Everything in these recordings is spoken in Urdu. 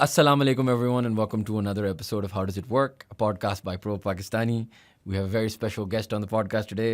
Assalamu alaikum everyone and welcome to another episode of How Does It Work, a podcast by Pro Pakistani. We have a very special guest on the podcast today,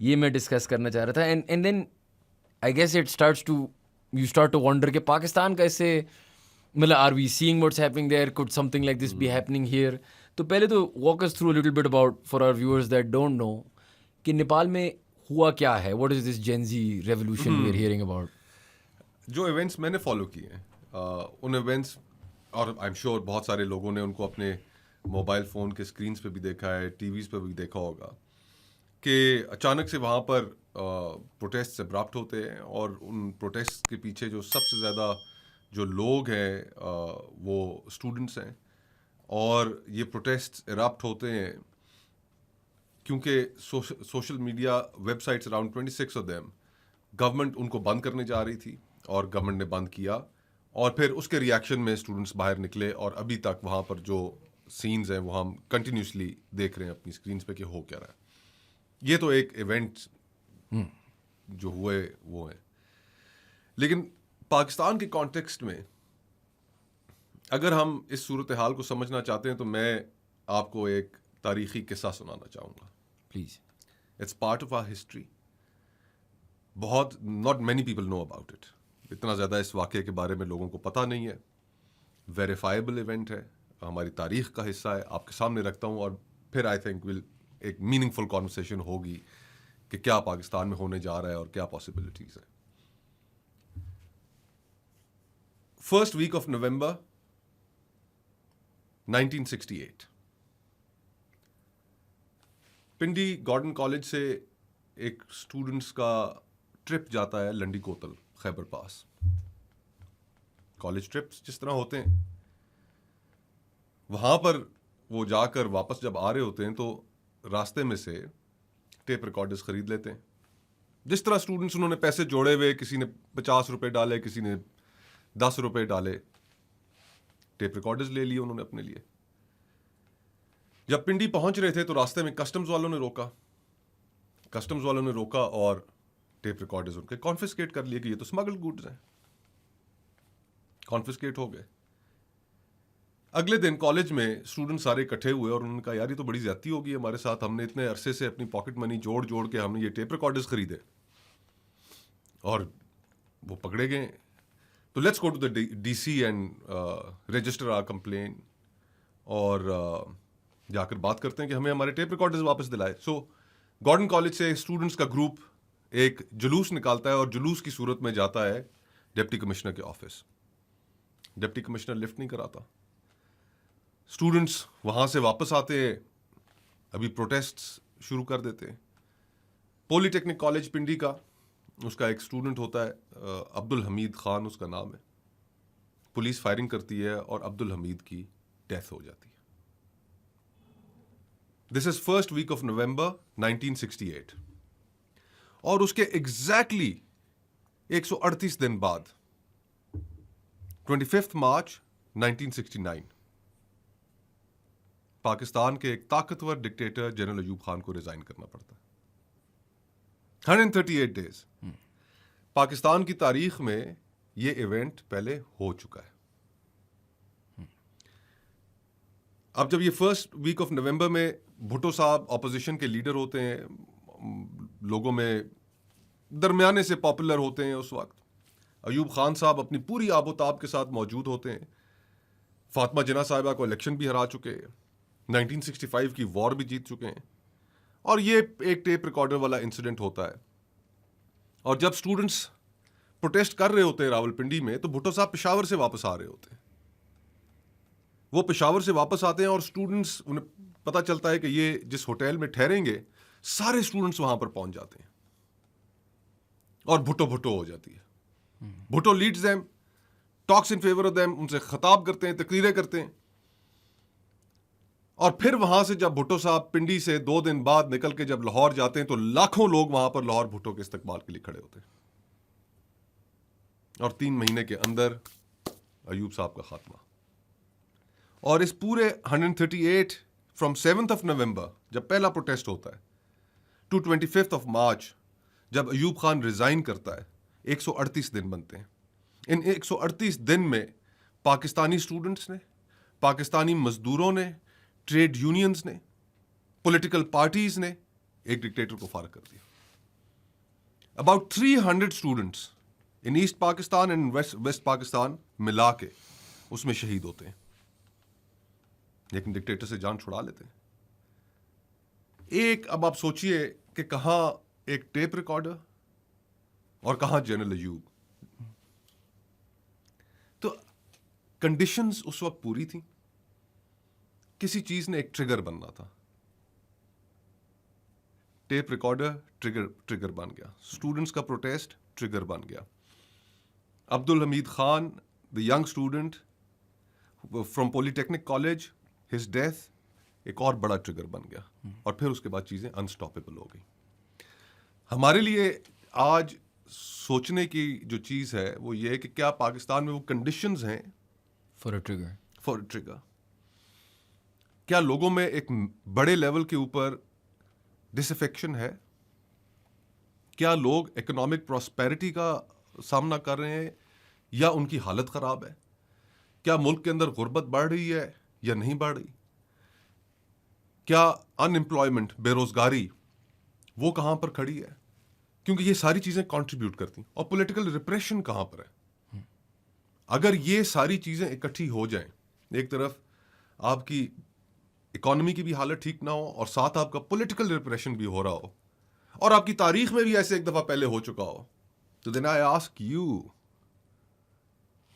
یہ میں ڈسکس کرنا چاہ رہا تھا. And then I guess it starts to you start to wonder کہ پاکستان کا اس سے مطلب are we seeing what's happening there, could something like this be happening here. تو پہلے تو walk us through little bit about for our viewers that don't know کہ نیپال میں ہوا کیا ہے. What is this Gen Z revolution we are hearing about. جو ایونٹس میں نے فالو کیے ہیں ان ایونٹس, اور آئی ایم شیور بہت سارے لوگوں نے ان کو اپنے موبائل فون کے اسکرینس پہ بھی دیکھا ہے, ٹی ویز پہ بھی دیکھا ہوگا کہ اچانک سے وہاں پر پروٹیسٹ ایبرپٹ ہوتے ہیں, اور ان پروٹیسٹ کے پیچھے جو سب سے زیادہ جو لوگ ہیں وہ اسٹوڈنٹس ہیں. اور یہ پروٹیسٹ ایرپٹ ہوتے ہیں کیونکہ social media websites around 26 of them government ان کو بند کرنے جا رہی تھی, اور گورنمنٹ نے بند کیا, اور پھر اس کے ریئیکشن میں اسٹوڈنٹس باہر نکلے, اور ابھی تک وہاں پر جو سینز ہیں وہ ہم کنٹینیوسلی دیکھ رہے ہیں اپنی اسکرینس پہ کہ ہو کیا رہا ہے. یہ تو ایک ایونٹ جو ہوئے وہ ہیں. لیکن پاکستان کے کانٹیکسٹ میں اگر ہم اس صورتحال کو سمجھنا چاہتے ہیں تو میں آپ کو ایک تاریخی قصہ سنانا چاہوں گا. Please. It's part of our history. بہت not many people know about it. اتنا زیادہ اس واقعے کے بارے میں لوگوں کو پتہ نہیں ہے. ویریفائبل ایونٹ ہے, ہماری تاریخ کا حصہ ہے. آپ کے سامنے رکھتا ہوں, اور پھر آئی تھنک ول ایک میننگ فل کانورسیشن ہوگی کہ کیا پاکستان میں ہونے جا رہا ہے اور کیا پاسبلٹیز ہیں. First week of November 1968 Pindi Gordon college سے ایک اسٹوڈنٹس کا ٹرپ جاتا ہے لنڈی کوتل, خیبر پاس. کالج ٹرپس جس طرح ہوتے ہیں, وہاں پر وہ جا کر واپس جب آ رہے ہوتے ہیں تو راستے میں سے ٹیپ ریکارڈرز خرید لیتے ہیں. جس طرح اسٹوڈنٹس انہوں نے پیسے جوڑے ہوئے, کسی نے 50 روپے ڈالے, کسی نے 10 روپے ڈالے, ٹیپ ریکارڈرز لے لیے انہوں نے اپنے لیے. جب پنڈی پہنچ رہے تھے تو راستے میں کسٹمز والوں نے روکا اور ٹیپ ریکارڈرز ان کے کانفسکیٹ کر لیے کہ یہ تو اسمگلڈ گوڈز ہیں. کانفسکیٹ ہو گئے. اگلے دن کالج میں اسٹوڈنٹ سارے اکٹھے ہوئے اور انہوں نے کہا یار یہ تو بڑی زیادتی ہو گئی ہمارے ساتھ, ہم نے اتنے عرصے سے اپنی پاکٹ منی جوڑ کے ہم نے یہ ٹیپ ریکارڈرز خریدے اور وہ پکڑے گئے. تو let's go to the D C and register or complain, اور جا کر بات کرتے ہیں کہ ہمیں ہمارے ٹیپ ریکارڈرز واپس دلائے. سو گارڈن کالج سے اسٹوڈنٹس کا گروپ ایک جلوس نکالتا ہے, اور جلوس کی صورت میں جاتا ہے ڈپٹی کمشنر کے آفس. ڈپٹی کمشنر لفٹ نہیں کراتا. اسٹوڈنٹس وہاں سے واپس آتے ہیں, ابھی پروٹیسٹ شروع کر دیتے ہیں. پولی ٹیکنک کالج پنڈی کا, اس کا ایک اسٹوڈنٹ ہوتا ہے عبد الحمید خان اس کا نام ہے. پولیس فائرنگ کرتی ہے اور عبد الحمید کی ڈیتھ ہو جاتی ہے. دس از فرسٹ ویک آف نومبر 1968. اور اس کے ایگزیکٹلی 138 دن بعد 25 مارچ 1969 پاکستان کے ایک طاقتور ڈکٹیٹر جنرل ایوب خان کو ریزائن کرنا پڑتا ہے. 138 ڈیز. پاکستان کی تاریخ میں یہ ایونٹ پہلے ہو چکا ہے. اب جب یہ فرسٹ ویک آف نومبر میں بھٹو صاحب اپوزیشن کے لیڈر ہوتے ہیں, لوگوں میں درمیانے سے پاپولر ہوتے ہیں اس وقت, ایوب خان صاحب اپنی پوری آب و تاب کے ساتھ موجود ہوتے ہیں, فاطمہ جناح صاحبہ کو الیکشن بھی ہرا چکے ہیں, 1965 کی وار بھی جیت چکے ہیں, اور یہ ایک ٹیپ ریکارڈر والا انسیڈنٹ ہوتا ہے. اور جب سٹوڈنٹس پروٹیسٹ کر رہے ہوتے ہیں راولپنڈی میں, تو بھٹو صاحب پشاور سے واپس آ رہے ہوتے ہیں. وہ پشاور سے واپس آتے ہیں اور سٹوڈنٹس, انہیں پتہ چلتا ہے کہ یہ جس ہوٹل میں ٹھہریں گے سارے سٹوڈنٹس وہاں پر پہنچ جاتے ہیں اور بھٹو ہو جاتی ہے. Bhutto leads them, talks in favour of them, ان سے خطاب کرتے ہیں, تقریریں کرتے ہیں. اور پھر وہاں سے جب بھٹو صاحب پنڈی سے 2 دن بعد نکل کے جب لاہور جاتے ہیں تو لاکھوں لوگ وہاں پر لاہور بھٹو کے استقبال کے لیے کھڑے ہوتے ہیں. اور 3 مہینے کے اندر ایوب صاحب کا خاتمہ. اور اس پورے 138 فرام 7th آف نومبر جب پہلا پروٹیسٹ ہوتا ہے ٹو 25th آف مارچ جب ایوب خان ریزائن کرتا ہے, 138 دن بنتے ہیں. ان 138 دن میں پاکستانی اسٹوڈنٹس نے, پاکستانی مزدوروں نے, ٹریڈ یونینز نے, پولیٹیکل پارٹیز نے ایک ڈکٹیٹر کو فارغ کر دیا. About 300 students in East Pakistan and West Pakistan ملا کے اس میں شہید ہوتے ہیں, لیکن ڈکٹیٹر سے جان چھڑا لیتے ہیں. ایک اب آپ سوچئے کہ کہاں ایک ٹیپ ریکارڈر اور کہاں جنرل ایوب. تو کنڈیشنز اس وقت پوری تھیں. کسی چیز نے ایک ٹریگر بننا تھا. ٹیپ ریکارڈر ٹریگر بن گیا, اسٹوڈنٹس کا پروٹیسٹ ٹریگر بن گیا. Abdul Hamid Khan the young student from Polytechnic College, his death ایک اور بڑا ٹریگر بن گیا. اور پھر اس کے بعد چیزیں انسٹاپیبل ہو گئی. ہمارے لیے آج سوچنے کی جو چیز ہے وہ یہ ہے کہ کیا پاکستان میں وہ کنڈیشنز ہیں فار اے ٹریگر. کیا لوگوں میں ایک بڑے لیول کے اوپر ڈس افیکشن ہے؟ کیا لوگ اکنامک پراسپیرٹی کا سامنا کر رہے ہیں یا ان کی حالت خراب ہے؟ کیا ملک کے اندر غربت بڑھ رہی ہے یا نہیں بڑھ رہی؟ کیا ان امپلائمنٹ, بے روزگاری, وہ کہاں پر کھڑی ہے؟ کیونکہ یہ ساری چیزیں کنٹریبیوٹ کرتی ہیں. اور پولیٹیکل ریپریشن کہاں پر ہے؟ اگر یہ ساری چیزیں اکٹھی ہو جائیں, ایک طرف آپ کی اکانومی کی بھی حالت ٹھیک نہ ہو اور ساتھ آپ کا پولیٹیکل ریپریشن بھی ہو رہا ہو, اور آپ کی تاریخ میں بھی ایسے ایک دفعہ پہلے ہو چکا ہو, تو then I ask you,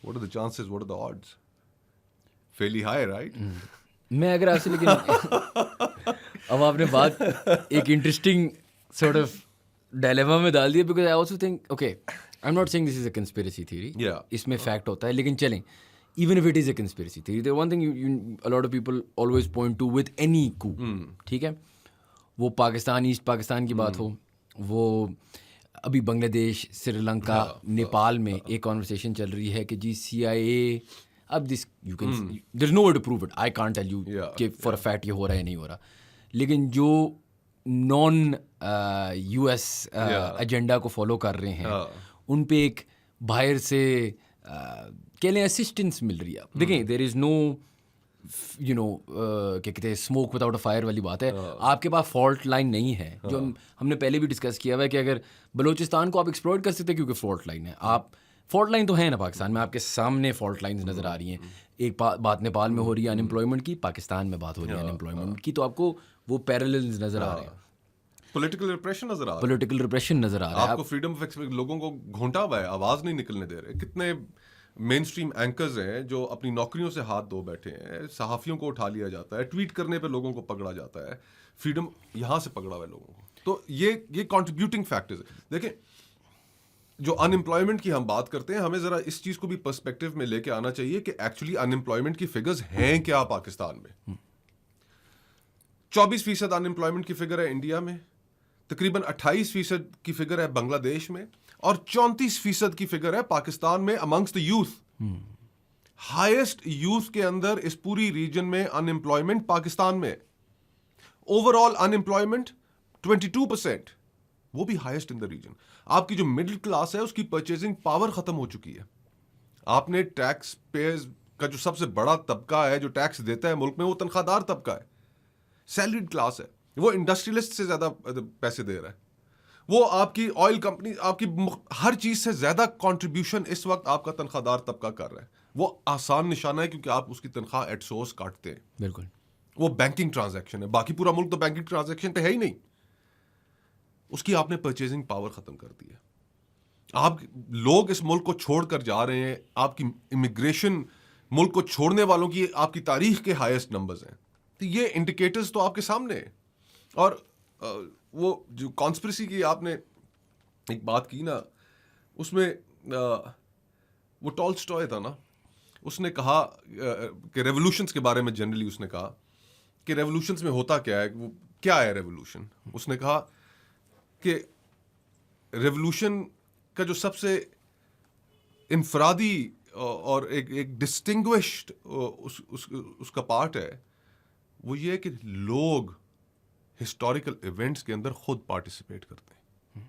what are the chances, what are the odds? Fairly high, right? میں اگر آپ سے, لیکن اب آپ نے بات ایک انٹرسٹنگ سارٹ آف ڈائلیما میں ڈال دیا, because I also think, okay I am not seeing this is a conspiracy theory, اس میں فیکٹ ہوتا ہے, لیکن چلیں even if it is a conspiracy theory, the one thing a lot of people always point to with any coup, ٹھیک ہے, وہ پاکستان ایسٹ پاکستان کی بات ہو, وہ ابھی بنگلہ دیش, سری لنکا, نیپال میں ایک کانورسیشن چل رہی ہے کہ جی CIA, اب this you can there is no way to prove it, I can't tell you کہ فار اے فیکٹ یہ ہو رہا ہے یا نہیں ہو رہا, لیکن جو نان US ایجنڈا کو فالو کر رہے ہیں ان پہ ایک باہر سے کہہ لیں اسسٹنس مل رہی ہے. دیکھیں دیر از نو یو نو کیا کہتے ہیں اسموک وداؤٹ اے فائر والی بات ہے. آپ کے پاس فالٹ لائن نہیں ہے, جو ہم نے پہلے بھی ڈسکس کیا ہوا ہے کہ اگر بلوچستان کو آپ ایکسپلوئٹ کر سکتے کیونکہ فالٹ لائن ہے, آپ فالٹ لائن تو ہے نا پاکستان میں, آپ کے سامنے فالٹ لائنز نظر آ رہی ہیں. ایک بات نیپال میں ہو رہی ہے ان امپلائمنٹ کی, پاکستان میں بات ہو رہی ہے ان امپلائمنٹ کی, تو آپ کو وہ پیرللز نظر آ رہے ہیں, پولیٹیکل ریپریشن نظر آ رہا ہے, پولیٹیکل ریپریشن نظر آ رہا ہے. آپ کو فریڈم آف ایکسپریشن, لوگوں کو گھونٹا ہوا ہے, آواز نہیں نکلنے دے رہے. کتنے مین اسٹریم اینکرز ہیں جو اپنی نوکریوں سے ہاتھ دھو بیٹھے ہیں, صحافیوں کو اٹھا لیا جاتا ہے, ٹویٹ کرنے پہ لوگوں کو پکڑا جاتا ہے, فریڈم یہاں سے پکڑا ہوا ہے لوگوں کو. تو یہ کنٹریبیوٹنگ فیکٹرز ہیں. دیکھیں جو ان امپلائمنٹ کی ہم بات کرتے ہیں, ہمیں ذرا اس چیز کو بھی پرسپیکٹو میں لے کے آنا چاہیے کہ ایکچولی ان امپلائمنٹ کی فگرز ہیں کیا پاکستان میں. 24% ان امپلائمنٹ کی فگر ہے انڈیا میں, تقریباً 28% کی فگر ہے بنگلہ دیش میں, اور 34% کی فگر ہے پاکستان میں amongst the youth. Highest youth کے اندر اس پوری ریجن میں انمپلائمنٹ پاکستان میں اوور آل انمپلائمنٹ 22%, وہ بھی ہائیسٹ ان دا ریجن. آپ کی جو مڈل کلاس ہے اس کی پرچیزنگ پاور ختم ہو چکی ہے. آپ نے ٹیکس پیئرز کا جو سب سے بڑا طبقہ ہے جو ٹیکس دیتا ہے ملک میں, وہ تنخواہ دار طبقہ ہے, سیلریڈ کلاس ہے. وہ انڈسٹریلسٹ سے زیادہ پیسے دے رہا ہے. وہ آپ کی آئل کمپنی, آپ کی ہر چیز سے زیادہ کنٹریبیوشن اس وقت آپ کا تنخواہ دار طبقہ کر رہا ہے. وہ آسان نشانہ ہے کیونکہ آپ اس کی تنخواہ ایٹ سورس کاٹتے ہیں. بالکل. وہ بینکنگ ٹرانزیکشن ہے. باقی پورا ملک تو بینکنگ ٹرانزیکشن پہ ہے ہی نہیں. اس کی آپ نے پرچیزنگ پاور ختم کر دی ہے. آپ لوگ اس ملک کو چھوڑ کر جا رہے ہیں. آپ کی امیگریشن, ملک کو چھوڑنے والوں کی آپ کی تاریخ کے ہائیسٹ نمبرز ہیں. تو یہ انڈیکیٹرز تو آپ کے سامنے ہیں. اور وہ جو کانسپریسی کی آپ نے ایک بات کی نا, اس میں وہ ٹالسٹائے تھا نا, اس نے کہا کہ ریولوشنز کے بارے میں جنرلی اس نے کہا کہ ریولوشنز میں ہوتا کیا ہے, وہ کیا ہے ریولوشن. اس نے کہا کہ ریولوشن کا جو سب سے انفرادی اور ایک ڈسٹنگوشڈ اس کا پارٹ ہے وہ یہ ہے کہ لوگ ہسٹوریکل ایونٹس کے اندر خود پارٹیسپیٹ کرتے ہیں.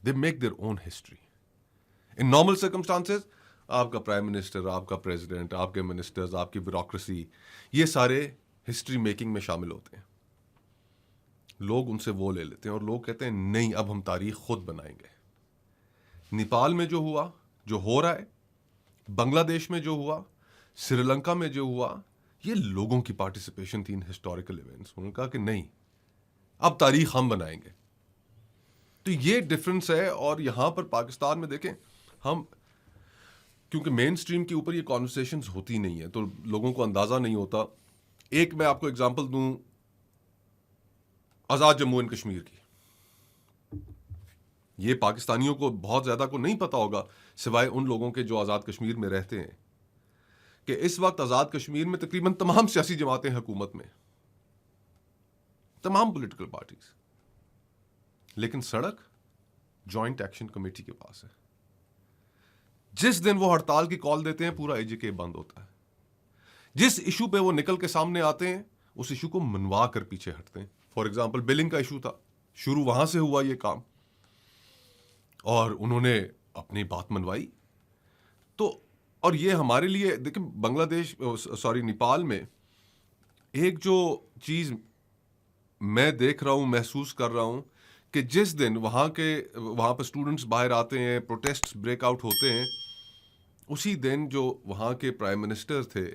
They make their own history. In normal circumstances آپ کا پرائم منسٹر, آپ کا پریزیڈنٹ, آپ کے منسٹرز, آپ کی بیوروکریسی, یہ سارے ہسٹری میکنگ میں شامل ہوتے ہیں. لوگ ان سے وہ لے لیتے ہیں اور لوگ کہتے ہیں نہیں, اب ہم تاریخ خود بنائیں گے. نیپال میں جو ہوا, جو ہو رہا ہے, بنگلہ دیش میں جو ہوا, سری لنکا میں جو ہوا, یہ لوگوں کی پارٹیسپیشن تھی ان ہسٹوریکل ایونٹس. انہوں نے کہا کہ نہیں, اب تاریخ ہم بنائیں گے. تو یہ ڈفرنس ہے. اور یہاں پر پاکستان میں دیکھیں, ہم کیونکہ مین اسٹریم کے اوپر یہ کانورسیشنز ہوتی نہیں ہیں تو لوگوں کو اندازہ نہیں ہوتا. ایک میں آپ کو اگزامپل دوں آزاد جموں اینڈ کشمیر کی. یہ پاکستانیوں کو بہت زیادہ کو نہیں پتا ہوگا سوائے ان لوگوں کے جو آزاد کشمیر میں رہتے ہیں کہ اس وقت آزاد کشمیر میں تقریباً تمام سیاسی جماعتیں حکومت میں, تمام پولیٹیکل پارٹیز, لیکن سڑک جوائنٹ ایکشن کمیٹی کے پاس ہے. جس دن وہ ہڑتال کی کال دیتے ہیں پورا AJK بند ہوتا ہے. جس ایشو پہ وہ نکل کے سامنے آتے ہیں اس ایشو کو منوا کر پیچھے ہٹتے ہیں. فار ایگزامپل بلنگ کا ایشو تھا, شروع وہاں سے ہوا یہ کام اور انہوں نے اپنی بات منوائی. تو اور یہ ہمارے لیے دیکھیں بنگلہ دیش نیپال میں ایک جو چیز میں دیکھ رہا ہوں, محسوس کر رہا ہوں کہ جس دن وہاں پہ اسٹوڈنٹس باہر آتے ہیں, پروٹیسٹ بریک آؤٹ ہوتے ہیں, اسی دن جو وہاں کے پرائم منسٹر تھے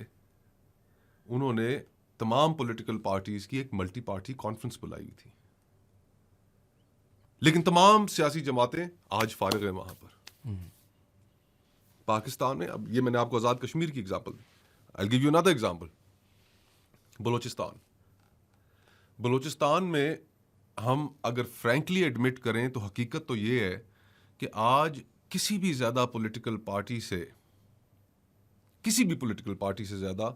انہوں نے تمام پولیٹیکل پارٹیز کی ایک ملٹی پارٹی کانفرنس بلائی تھی. لیکن تمام سیاسی جماعتیں آج فارغ ہیں وہاں پر. پاکستان میں, اب یہ میں نے آپ کو آزاد کشمیر کی example the. I'll give you another example. Balochistan میں ہم اگر فرینکلی ایڈمٹ کریں تو حقیقت تو یہ ہے کہ آج کسی بھی زیادہ پولیٹیکل پارٹی سے, کسی بھی پولیٹیکل پارٹی سے زیادہ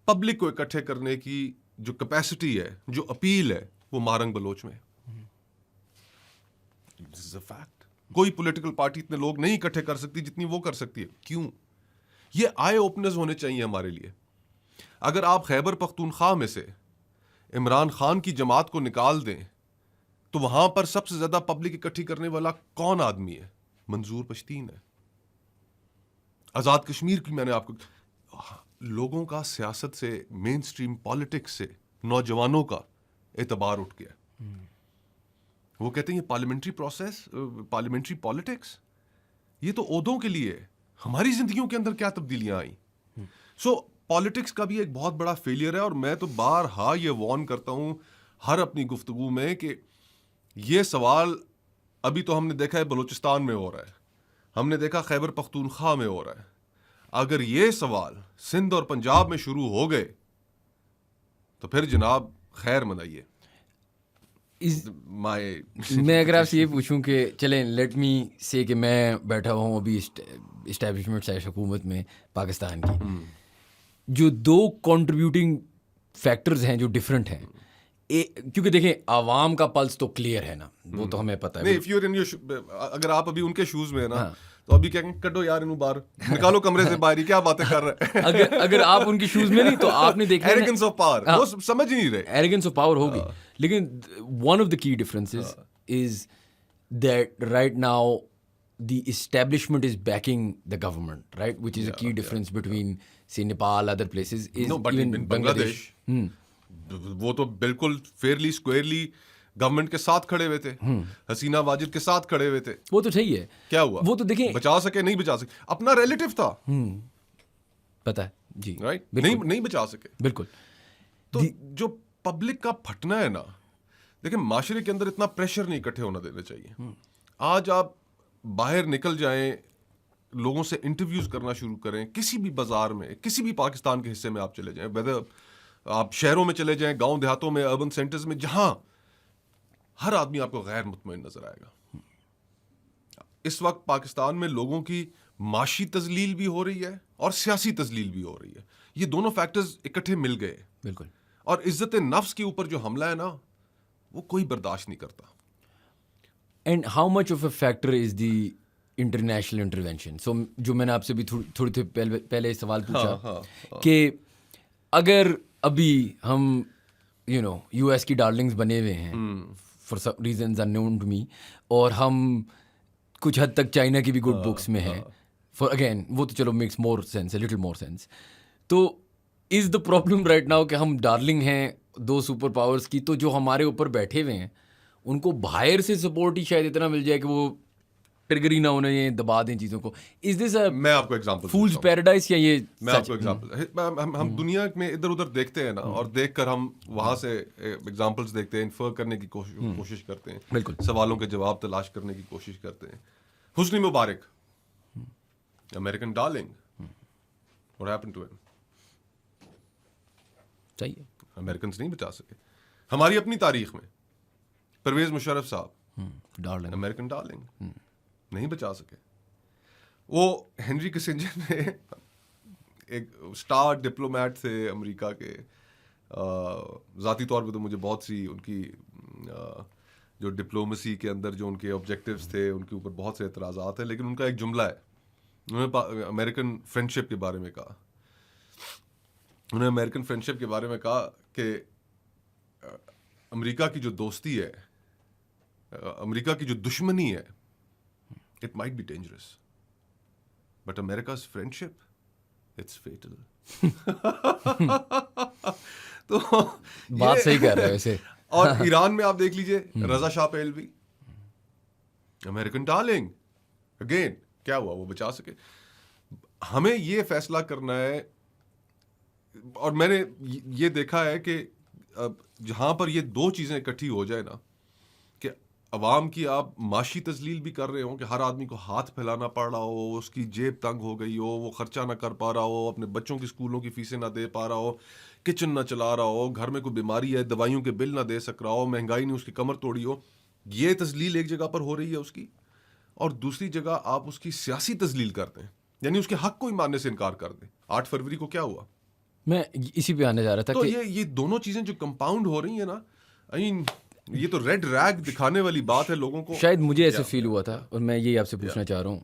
پبلک کو اکٹھے کرنے کی جو کیپیسٹی ہے, جو اپیل ہے, وہ مارنگ بلوچ میں. This is a fact. کوئی پولیٹیکل پارٹی اتنے لوگ نہیں اکٹھے کر سکتی جتنی وہ کر سکتی ہے. کیوں؟ یہ آئی اوپنرز ہونے چاہیے ہمارے لیے. اگر آپ خیبر پختونخوا میں سے عمران خان کی جماعت کو نکال دیں تو وہاں پر سب سے زیادہ پبلک اکٹھی کرنے والا کون آدمی ہے؟ منظور پشتین ہے. آزاد کشمیر کی میں نے آپ کو, لوگوں کا سیاست سے, مین سٹریم پالیٹکس سے, نوجوانوں کا اعتبار اٹھ گیا. وہ کہتے ہیں یہ پارلیمنٹری پروسیس, پارلیمنٹری پالیٹکس, یہ تو عہدوں کے لیے. ہماری زندگیوں کے اندر کیا تبدیلیاں آئیں. سو پالیٹکس کا بھی ایک بہت بڑا فیلئر ہے. اور میں تو بارہا یہ وارن کرتا ہوں ہر اپنی گفتگو میں کہ یہ سوال ابھی تو ہم نے دیکھا ہے بلوچستان میں ہو رہا ہے, ہم نے دیکھا خیبر پختونخوا میں ہو رہا ہے. اگر یہ سوال سندھ اور پنجاب میں شروع ہو گئے تو پھر جناب خیر منائیے. میں اگر آپ سے یہ پوچھوں کہ چلیں لیٹ می سے کہ میں بیٹھا ہوں ابھی اسٹیبلشمنٹ سائز حکومت میں پاکستان کی, جو دو کنٹریبیوٹنگ فیکٹرز ہیں جو ڈفرینٹ ہیں, کیونکہ دیکھیں عوام کا پلس تو کلیئر ہے نا, وہ تو ہمیں پتہ ہے. اگر آپ ابھی ان کے شوز میں ہیں نا تو ابھی کیا کہیں کڈو یار انہوں باہر نکالو کمرے سے باہر، کیا باتیں کر رہے ہیں. اگر آپ ان کی شوز میں نہیں تو آپ نے دیکھا ایروگنس آف پاور، وہ سمجھ ہی نہیں رہے. ایروگنس آف پاور ہوگی. لیکن ون آف دا کی differences is that right now the establishment is backing the government, right? Which is a key difference between say Nepal, other places, is No, but even in Bangladesh وہ تو بالکل فیئرلی اسکوئرلی گورنمنٹ کے ساتھ کھڑے ہوئے تھے، حسینہ واجد کے ساتھ کھڑے ہوئے تھے. وہ تو صحیح ہے. کیا ہوا؟ وہ تو دیکھیں بچا سکے نہیں بچا سکے، اپنا ریلیٹو تھا، پتہ ہے جی، رائٹ، نہیں بچا سکے. بالکل. تو جو پبلک کا پھٹنا ہے نا، دیکھیں معاشرے کے اندر اتنا پریشر نہیں اکٹھے ہونا دینا چاہیے. آج آپ باہر نکل جائیں، لوگوں سے انٹرویوز کرنا شروع کریں، کسی بھی بازار میں، کسی بھی پاکستان کے حصے میں آپ چلے جائیں، ویدر آپ شہروں میں چلے جائیں، گاؤں دیہاتوں میں، اربن سینٹرز میں، جہاں ہر آدمی آپ کو غیر مطمئن نظر آئے گا. اس وقت پاکستان میں لوگوں کی معاشی تذلیل بھی ہو رہی ہے اور سیاسی تذلیل بھی ہو رہی ہے. یہ دونوں فیکٹرز اکٹھے مل گئے. بالکل. اور عزت نفس کے اوپر جو حملہ ہے نا، وہ کوئی برداشت نہیں کرتا. And how much of a factor is the international intervention? So جو میں نے آپ سے بھی تھوڑی دیر پہلے سوال پوچھا کہ اگر ابھی ہم یو ایس کی ڈارلنگز بنے ہوئے ہیں for some reasons unknown to me, اور ہم کچھ حد تک چائنا کی بھی گڈ بکس میں ہیں، فار اگین وہ تو چلو makes more sense, little more sense. تو از دا پرابلم رائٹ ناؤ کہ ہم ڈارلنگ ہیں دو سپر پاورز کی، تو جو ہمارے اوپر بیٹھے ہوئے ہیں ان کو باہر سے سپورٹ ہی شاید اتنا مل جائے کہ وہ ٹرگر ہی نہ ہونے یہ دبا دیں چیزوں کو. از دس میں آپ کو ایگزامپل فولز پیراڈائز یا یہ میں آپ کو ایگزامپل، ہم دنیا میں ادھر ادھر دیکھتے ہیں نا، اور دیکھ کر ہم وہاں سے ایگزامپلس دیکھتے ہیں، انفر کرنے کی کوشش کرتے ہیں، بالکل سوالوں کے جواب تلاش کرنے کی کوشش کرتے ہیں. Hosni Mubarak, American darling, what happened to him؟ صحیح ہے، امریکنز نہیں بچا سکے. ہماری اپنی تاریخ میں پرویز مشرف صاحب، ڈارلنگ، امریکن ڈارلنگ، نہیں بچا سکے. وہ ہنری کسنجر نے ایک اسٹار ڈپلومیٹ تھے امریکہ کے، ذاتی طور پہ تو مجھے بہت سی ان کی جو ڈپلومسی کے اندر جو ان کے آبجیکٹیوز تھے ان کے اوپر بہت سے اعتراضات ہیں، لیکن ان کا ایک جملہ ہے، انہوں نے امریکن فرینڈشپ کے بارے میں کہا، انہوں نے امریکن فرینڈشپ کے بارے میں کہا کہ امریکہ کی جو دوستی ہے، امریکہ کی جو دشمنی ہے، it might be dangerous but America's friendship, it's fatal. تو بات صحیح کہہ رہے ہیں ویسے. اور ایران میں آپ دیکھ لیجئے، رضا شاہ پہلوی، امریکن ڈارلنگ، اگین کیا ہوا؟ وہ بچا سکے. ہمیں یہ فیصلہ کرنا ہے، اور میں نے یہ دیکھا ہے کہ جہاں پر یہ دو چیزیں اکٹھی ہو جائے نا، کہ عوام کی آپ معاشی تذلیل بھی کر رہے ہوں کہ ہر آدمی کو ہاتھ پھیلانا پڑ رہا ہو، اس کی جیب تنگ ہو گئی ہو، وہ خرچہ نہ کر پا رہا ہو، اپنے بچوں کی اسکولوں کی فیسیں نہ دے پا رہا ہو، کچن نہ چلا رہا ہو، گھر میں کوئی بیماری ہے دوائیوں کے بل نہ دے سک رہا ہو، مہنگائی نے اس کی کمر توڑی ہو. یہ تذلیل ایک جگہ پر ہو رہی ہے اس کی، اور دوسری جگہ آپ اس کی سیاسی تذلیل کرتے ہیں، یعنی اس کے حق کو ہی ماننے سے انکار کر دیں. 8 فروری کو کیا ہوا؟ میں اسی پہ آنے جا رہا تھا تو کہ یہ دونوں چیزیں جو کمپاؤنڈ ہو رہی ہیں نا، یہ تو ریڈ ریگ دکھانے والی بات ہے لوگوں کو. شاید مجھے ایسے فیل ہوا تھا، اور میں یہی آپ سے پوچھنا چاہ رہا ہوں،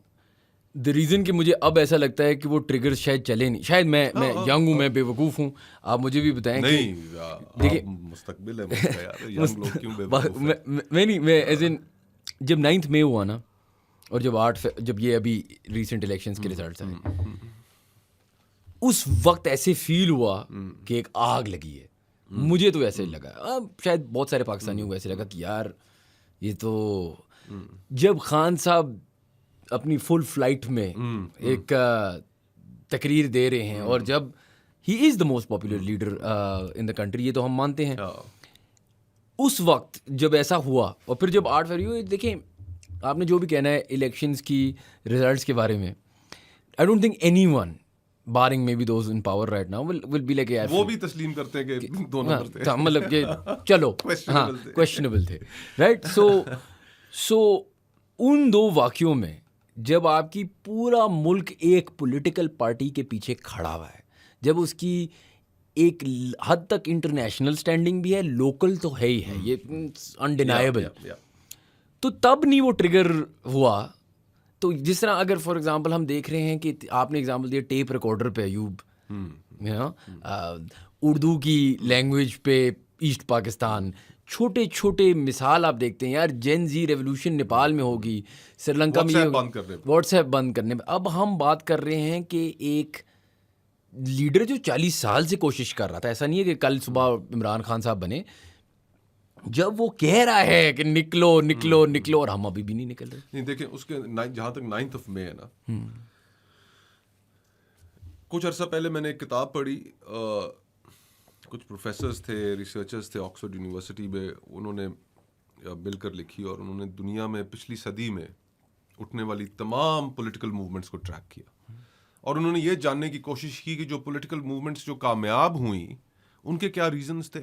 دا ریزن کہ مجھے اب ایسا لگتا ہے کہ وہ ٹریگر شاید چلے نہیں، شاید میں ینگ ہوں، میں بے وقوف ہوں، آپ مجھے بھی بتائیں. نہیں دیکھیے مستقبل ہے، میں ایز ان جب 9 مئی ہوا نا، اور جب یہ ابھی ریسنٹ الیکشنز کے ریزلٹس آئے، اس وقت ایسے فیل ہوا کہ ایک آگ لگی ہے. مجھے تو ایسے لگا، شاید بہت سارے پاکستانیوں کو ایسے لگا کہ یار یہ تو جب خان صاحب اپنی فل فلائٹ میں ایک تقریر دے رہے ہیں، اور جب he is the most popular leader in the country, یہ تو ہم مانتے ہیں، اس وقت جب ایسا ہوا، اور پھر جب 8 فروری ہوئی، دیکھیں آپ نے جو بھی کہنا ہے الیکشنز کی ریزلٹس کے بارے میں، I don't think anyone barring maybe those in power right now will be like وہ بھی تسلیم کرتے ہیں کہ 2 نمبر تھے، مطلب کہ چلو ہاں کویسچنیبل تھے، رائٹ. سو ان 2 واقعوں میں جب آپ کی پورا ملک ایک پولیٹیکل پارٹی کے پیچھے کھڑا ہوا ہے، جب اس کی ایک حد تک انٹرنیشنل اسٹینڈنگ بھی ہے، لوکل تو ہے ہی ہے، یہ انڈینائبل، تو تب نہیں وہ ٹریگر ہوا تو جس طرح اگر فار ایگزامپل ہم دیکھ رہے ہیں کہ آپ نے ایگزامپل دیا ٹیپ ریکارڈر پہ ایوب، اردو کی لینگویج پہ ایسٹ پاکستان، چھوٹے چھوٹے مثال آپ دیکھتے ہیں یار، جین زی ریولوشن نیپال میں ہوگی، سری لنکا میں واٹس ایپ بند کرنے پہ. اب ہم بات کر رہے ہیں کہ ایک لیڈر جو 40 سال سے کوشش کر رہا تھا، ایسا نہیں ہے کہ کل صبح عمران خان صاحب بنے، جب وہ کہہ رہا ہے کہ نکلو نکلو نکلو، اور ہم ابھی بھی نہیں نکل رہے. نہیں دیکھیں اس کے جہاں تک 9 مئی ہے نا، کچھ عرصہ پہلے میں نے ایک کتاب پڑھی، کچھ پروفیسرز تھے، ریسرچرز تھے آکسفورڈ یونیورسٹی میں، انہوں نے مل کر لکھی اور انہوں نے دنیا میں پچھلی صدی میں اٹھنے والی تمام پولیٹیکل موومنٹس کو ٹریک کیا، اور انہوں نے یہ جاننے کی کوشش کی کہ جو پولیٹیکل موومنٹس جو کامیاب ہوئیں ان کے کیا ریزنز تھے،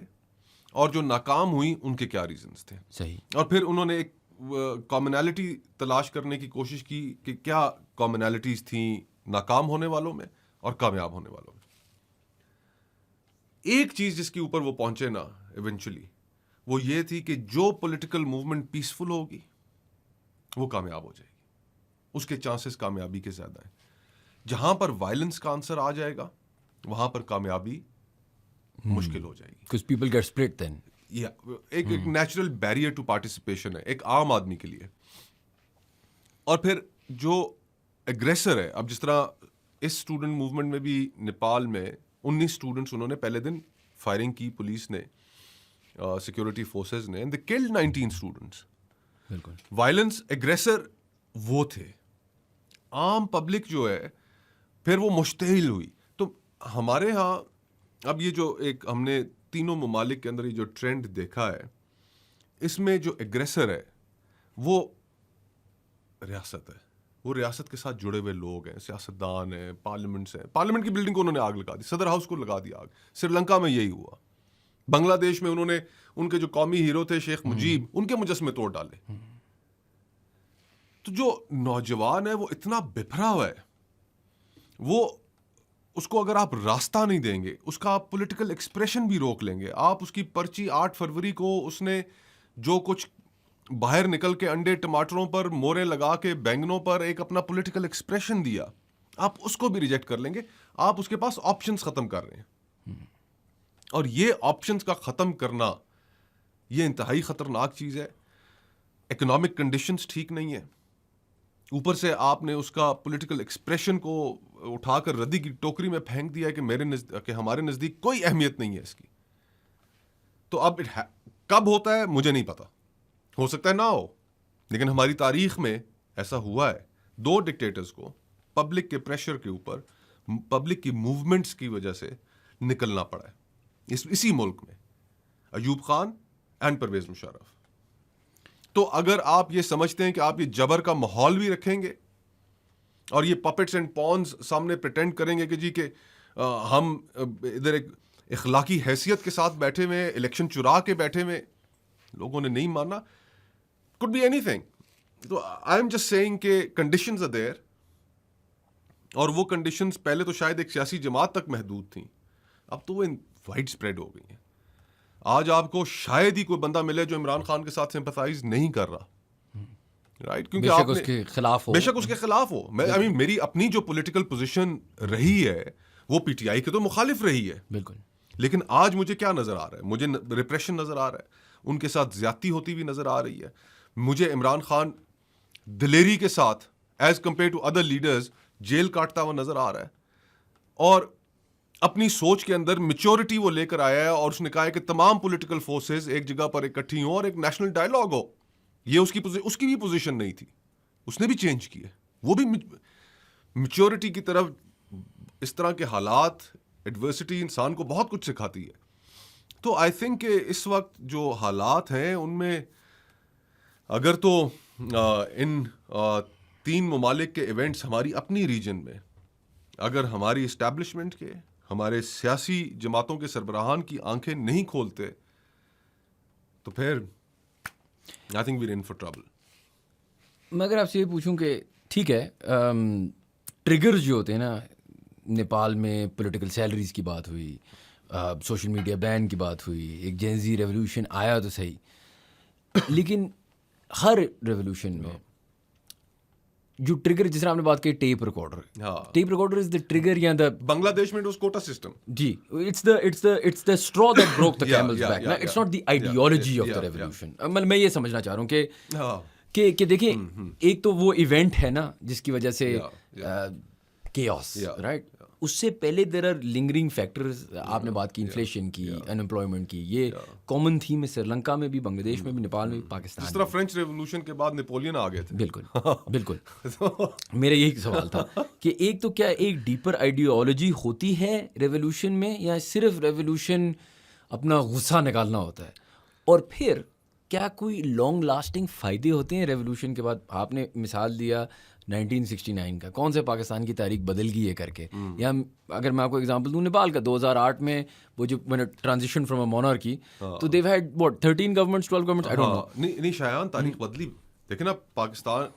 اور جو ناکام ہوئیں ان کے کیا ریزنز تھے. صحیح. اور پھر انہوں نے ایک کامنالٹی تلاش کرنے کی کوشش کی کہ کیا کامنالٹیز تھیں ناکام ہونے والوں میں اور کامیاب ہونے والوں میں. ایک چیز جس کے اوپر وہ پہنچے نا ایونچولی، وہ یہ تھی کہ جو پولیٹیکل موومنٹ پیسفل ہوگی وہ کامیاب ہو جائے گی، اس کے چانسز کامیابی کے زیادہ ہیں. جہاں پر وائلنس کا آنسر آ جائے گا وہاں پر کامیابی مشکل ہو جائے گی. Because people get split then. ایک نیچرل بیریئر ٹو پارٹیسپیشن ہے ایک عام آدمی کے لیے. اور پھر جو ایگریسر ہے، اب جس طرح اس اسٹوڈنٹ موومنٹ میں بھی نیپال میں 19 اسٹوڈنٹس انہوں نے پہلے دن فائرنگ کی، پولیس نے، سیکورٹی فورسز نے، and they killed 19 اسٹوڈنٹس. بالکل. وائلنس ایگریسر وہ تھے، عام پبلک جو ہے پھر وہ مشتعل ہوئی. تو ہمارے ہاں اب یہ جو ایک ہم نے تینوں ممالک کے اندر یہ جو ٹرینڈ دیکھا ہے، اس میں جو ایگریسر ہے وہ ریاست ہے، وہ ریاست کے ساتھ جڑے ہوئے لوگ ہیں، سیاستدان ہیں، پارلیمنٹس ہیں. پارلیمنٹ کی بلڈنگ کو انہوں نے آگ لگا دی، صدر ہاؤس کو لگا دی آگ. سری لنکا میں یہی ہوا. بنگلہ دیش میں انہوں نے ان کے جو قومی ہیرو تھے شیخ مجیب، ان کے مجسمے توڑ ڈالے. تو جو نوجوان ہے وہ اتنا بپھرا ہوا ہے، وہ اس کو اگر آپ راستہ نہیں دیں گے، اس کا آپ پولیٹیکل ایکسپریشن بھی روک لیں گے. آپ اس کی پرچی 8 فروری کو اس نے جو کچھ باہر نکل کے انڈے ٹماٹروں پر مورے لگا کے بینگنوں پر ایک اپنا پولیٹیکل ایکسپریشن دیا، آپ اس کو بھی ریجیکٹ کر لیں گے. آپ اس کے پاس آپشنز ختم کر رہے ہیں، اور یہ آپشنز کا ختم کرنا یہ انتہائی خطرناک چیز ہے. اکنامک کنڈیشنز ٹھیک نہیں ہیں، اوپر سے آپ نے اس کا پولیٹیکل ایکسپریشن کو اٹھا کر ردی کی ٹوکری میں پھینک دیا کہ ہمارے نزدیک کوئی اہمیت نہیں ہے اس کی. تو اب کب ہوتا ہے مجھے نہیں پتا، ہو سکتا ہے نہ ہو، لیکن ہماری تاریخ میں ایسا ہوا ہے. 2 ڈکٹیٹرز کو پبلک کے پریشر کے اوپر، پبلک کی موومنٹس کی وجہ سے نکلنا پڑا ہے اسی ملک میں، ایوب خان اینڈ پرویز مشرف. تو اگر آپ یہ سمجھتے ہیں کہ آپ یہ جبر کا ماحول بھی رکھیں گے اور یہ پپٹس اینڈ پونز سامنے پریٹینڈ کریں گے کہ جی کہ ہم ادھر ایک اخلاقی حیثیت کے ساتھ بیٹھے ہوئے، الیکشن چرا کے بیٹھے ہوئے، لوگوں نے نہیں ماننا، could be anything. تو آئی ایم جسٹ سیئنگ کہ کنڈیشنز are there، اور وہ کنڈیشنز پہلے تو شاید ایک سیاسی جماعت تک محدود تھیں، اب تو وہ وائڈ اسپریڈ ہو گئی ہیں. آج آپ کو شاید ہی کوئی بندہ ملے جو عمران خان کے ساتھ سمپتھائز نہیں کر رہا، رائٹ؟ کیونکہ آپ اس کے خلاف ہو، بے شک اس کے خلاف ہو. میری اپنی جو پولیٹیکل پوزیشن رہی ہے وہ پی ٹی آئی کے تو مخالف رہی ہے، بالکل. لیکن آج مجھے کیا نظر آ رہا ہے؟ مجھے ریپریشن نظر آ رہا ہے، ان کے ساتھ زیادتی ہوتی ہوئی نظر آ رہی ہے. مجھے عمران خان دلیری کے ساتھ as compared to other leaders جیل کاٹتا ہوا نظر آ رہا ہے، اور اپنی سوچ کے اندر میچورٹی وہ لے کر آیا ہے، اور اس نے کہا ہے کہ تمام پولیٹیکل فورسز ایک جگہ پر اکٹھی ہوں اور ایک نیشنل ڈائیلاگ ہو. یہ اس کی بھی پوزیشن نہیں تھی، اس نے بھی چینج کی ہے. وہ بھی میچورٹی کی طرف، اس طرح کے حالات، ایڈورسٹی انسان کو بہت کچھ سکھاتی ہے. تو آئی تھنک کہ اس وقت جو حالات ہیں ان میں اگر تو ان 3 ممالک کے ایونٹس ہماری اپنی ریجن میں اگر ہماری اسٹیبلشمنٹ کے، ہمارے سیاسی جماعتوں کے سربراہان کی آنکھیں نہیں کھولتے تو پھر I think where in for trouble. میں اگر آپ سے یہ پوچھوں کہ ٹھیک ہے، ٹریگرز جو ہوتے ہیں نا، نیپال میں پولیٹیکل سیلریز کی بات ہوئی، سوشل میڈیا بین کی بات ہوئی، ایک جینزی ریولوشن آیا تو صحیح، لیکن ہر ریولوشن میں جو ٹریگر جس طرح آپ نے بات کی ٹیپ ریکارڈر، ہاں tape recorder is the trigger یا دا بنگلہ دیش میں کوٹا سسٹم. جی it's the straw that broke the camel's back. It's not the ideology of the revolution. میں یہ سمجھنا چاہ رہا ہوں کہ دیکھیں ایک تو وہ ایونٹ ہے نا جس کی وجہ سے chaos, right? اس سے پہلے دیر آر لنگرنگ فیکٹرز. آپ نے بات کی انفلیشن کی، ان امپلائمنٹ کی، یہ کامن تھیم ہے سری لنکا میں بھی، بنگلہ دیش میں بھی، نیپال میں بھی، پاکستان جس طرح فرینچ ریولوشن کے بعد نیپولین آ گئے تھے. بالکل میرا یہی سوال تھا کہ ایک تو کیا ایک ڈیپر آئیڈیالوجی ہوتی ہے ریولیوشن میں، یا صرف ریولیوشن اپنا غصہ نکالنا ہوتا ہے، اور پھر کیا کوئی لانگ لاسٹنگ فائدے ہوتے ہیں ریولیوشن کے بعد؟ آپ نے مثال دیا 1969 کا، کون سے پاکستان کی تاریخ بدل گئی ہے کر کے. یا اگر میں آپ کو ایگزامپل دوں نیپال کا، 2008 میں وہ جو میں نے transition from a monarchy, to they've had what 13 governments 12 governments, I don't know. نہیں شایان، تاریخ بدلی. دیکھیں نا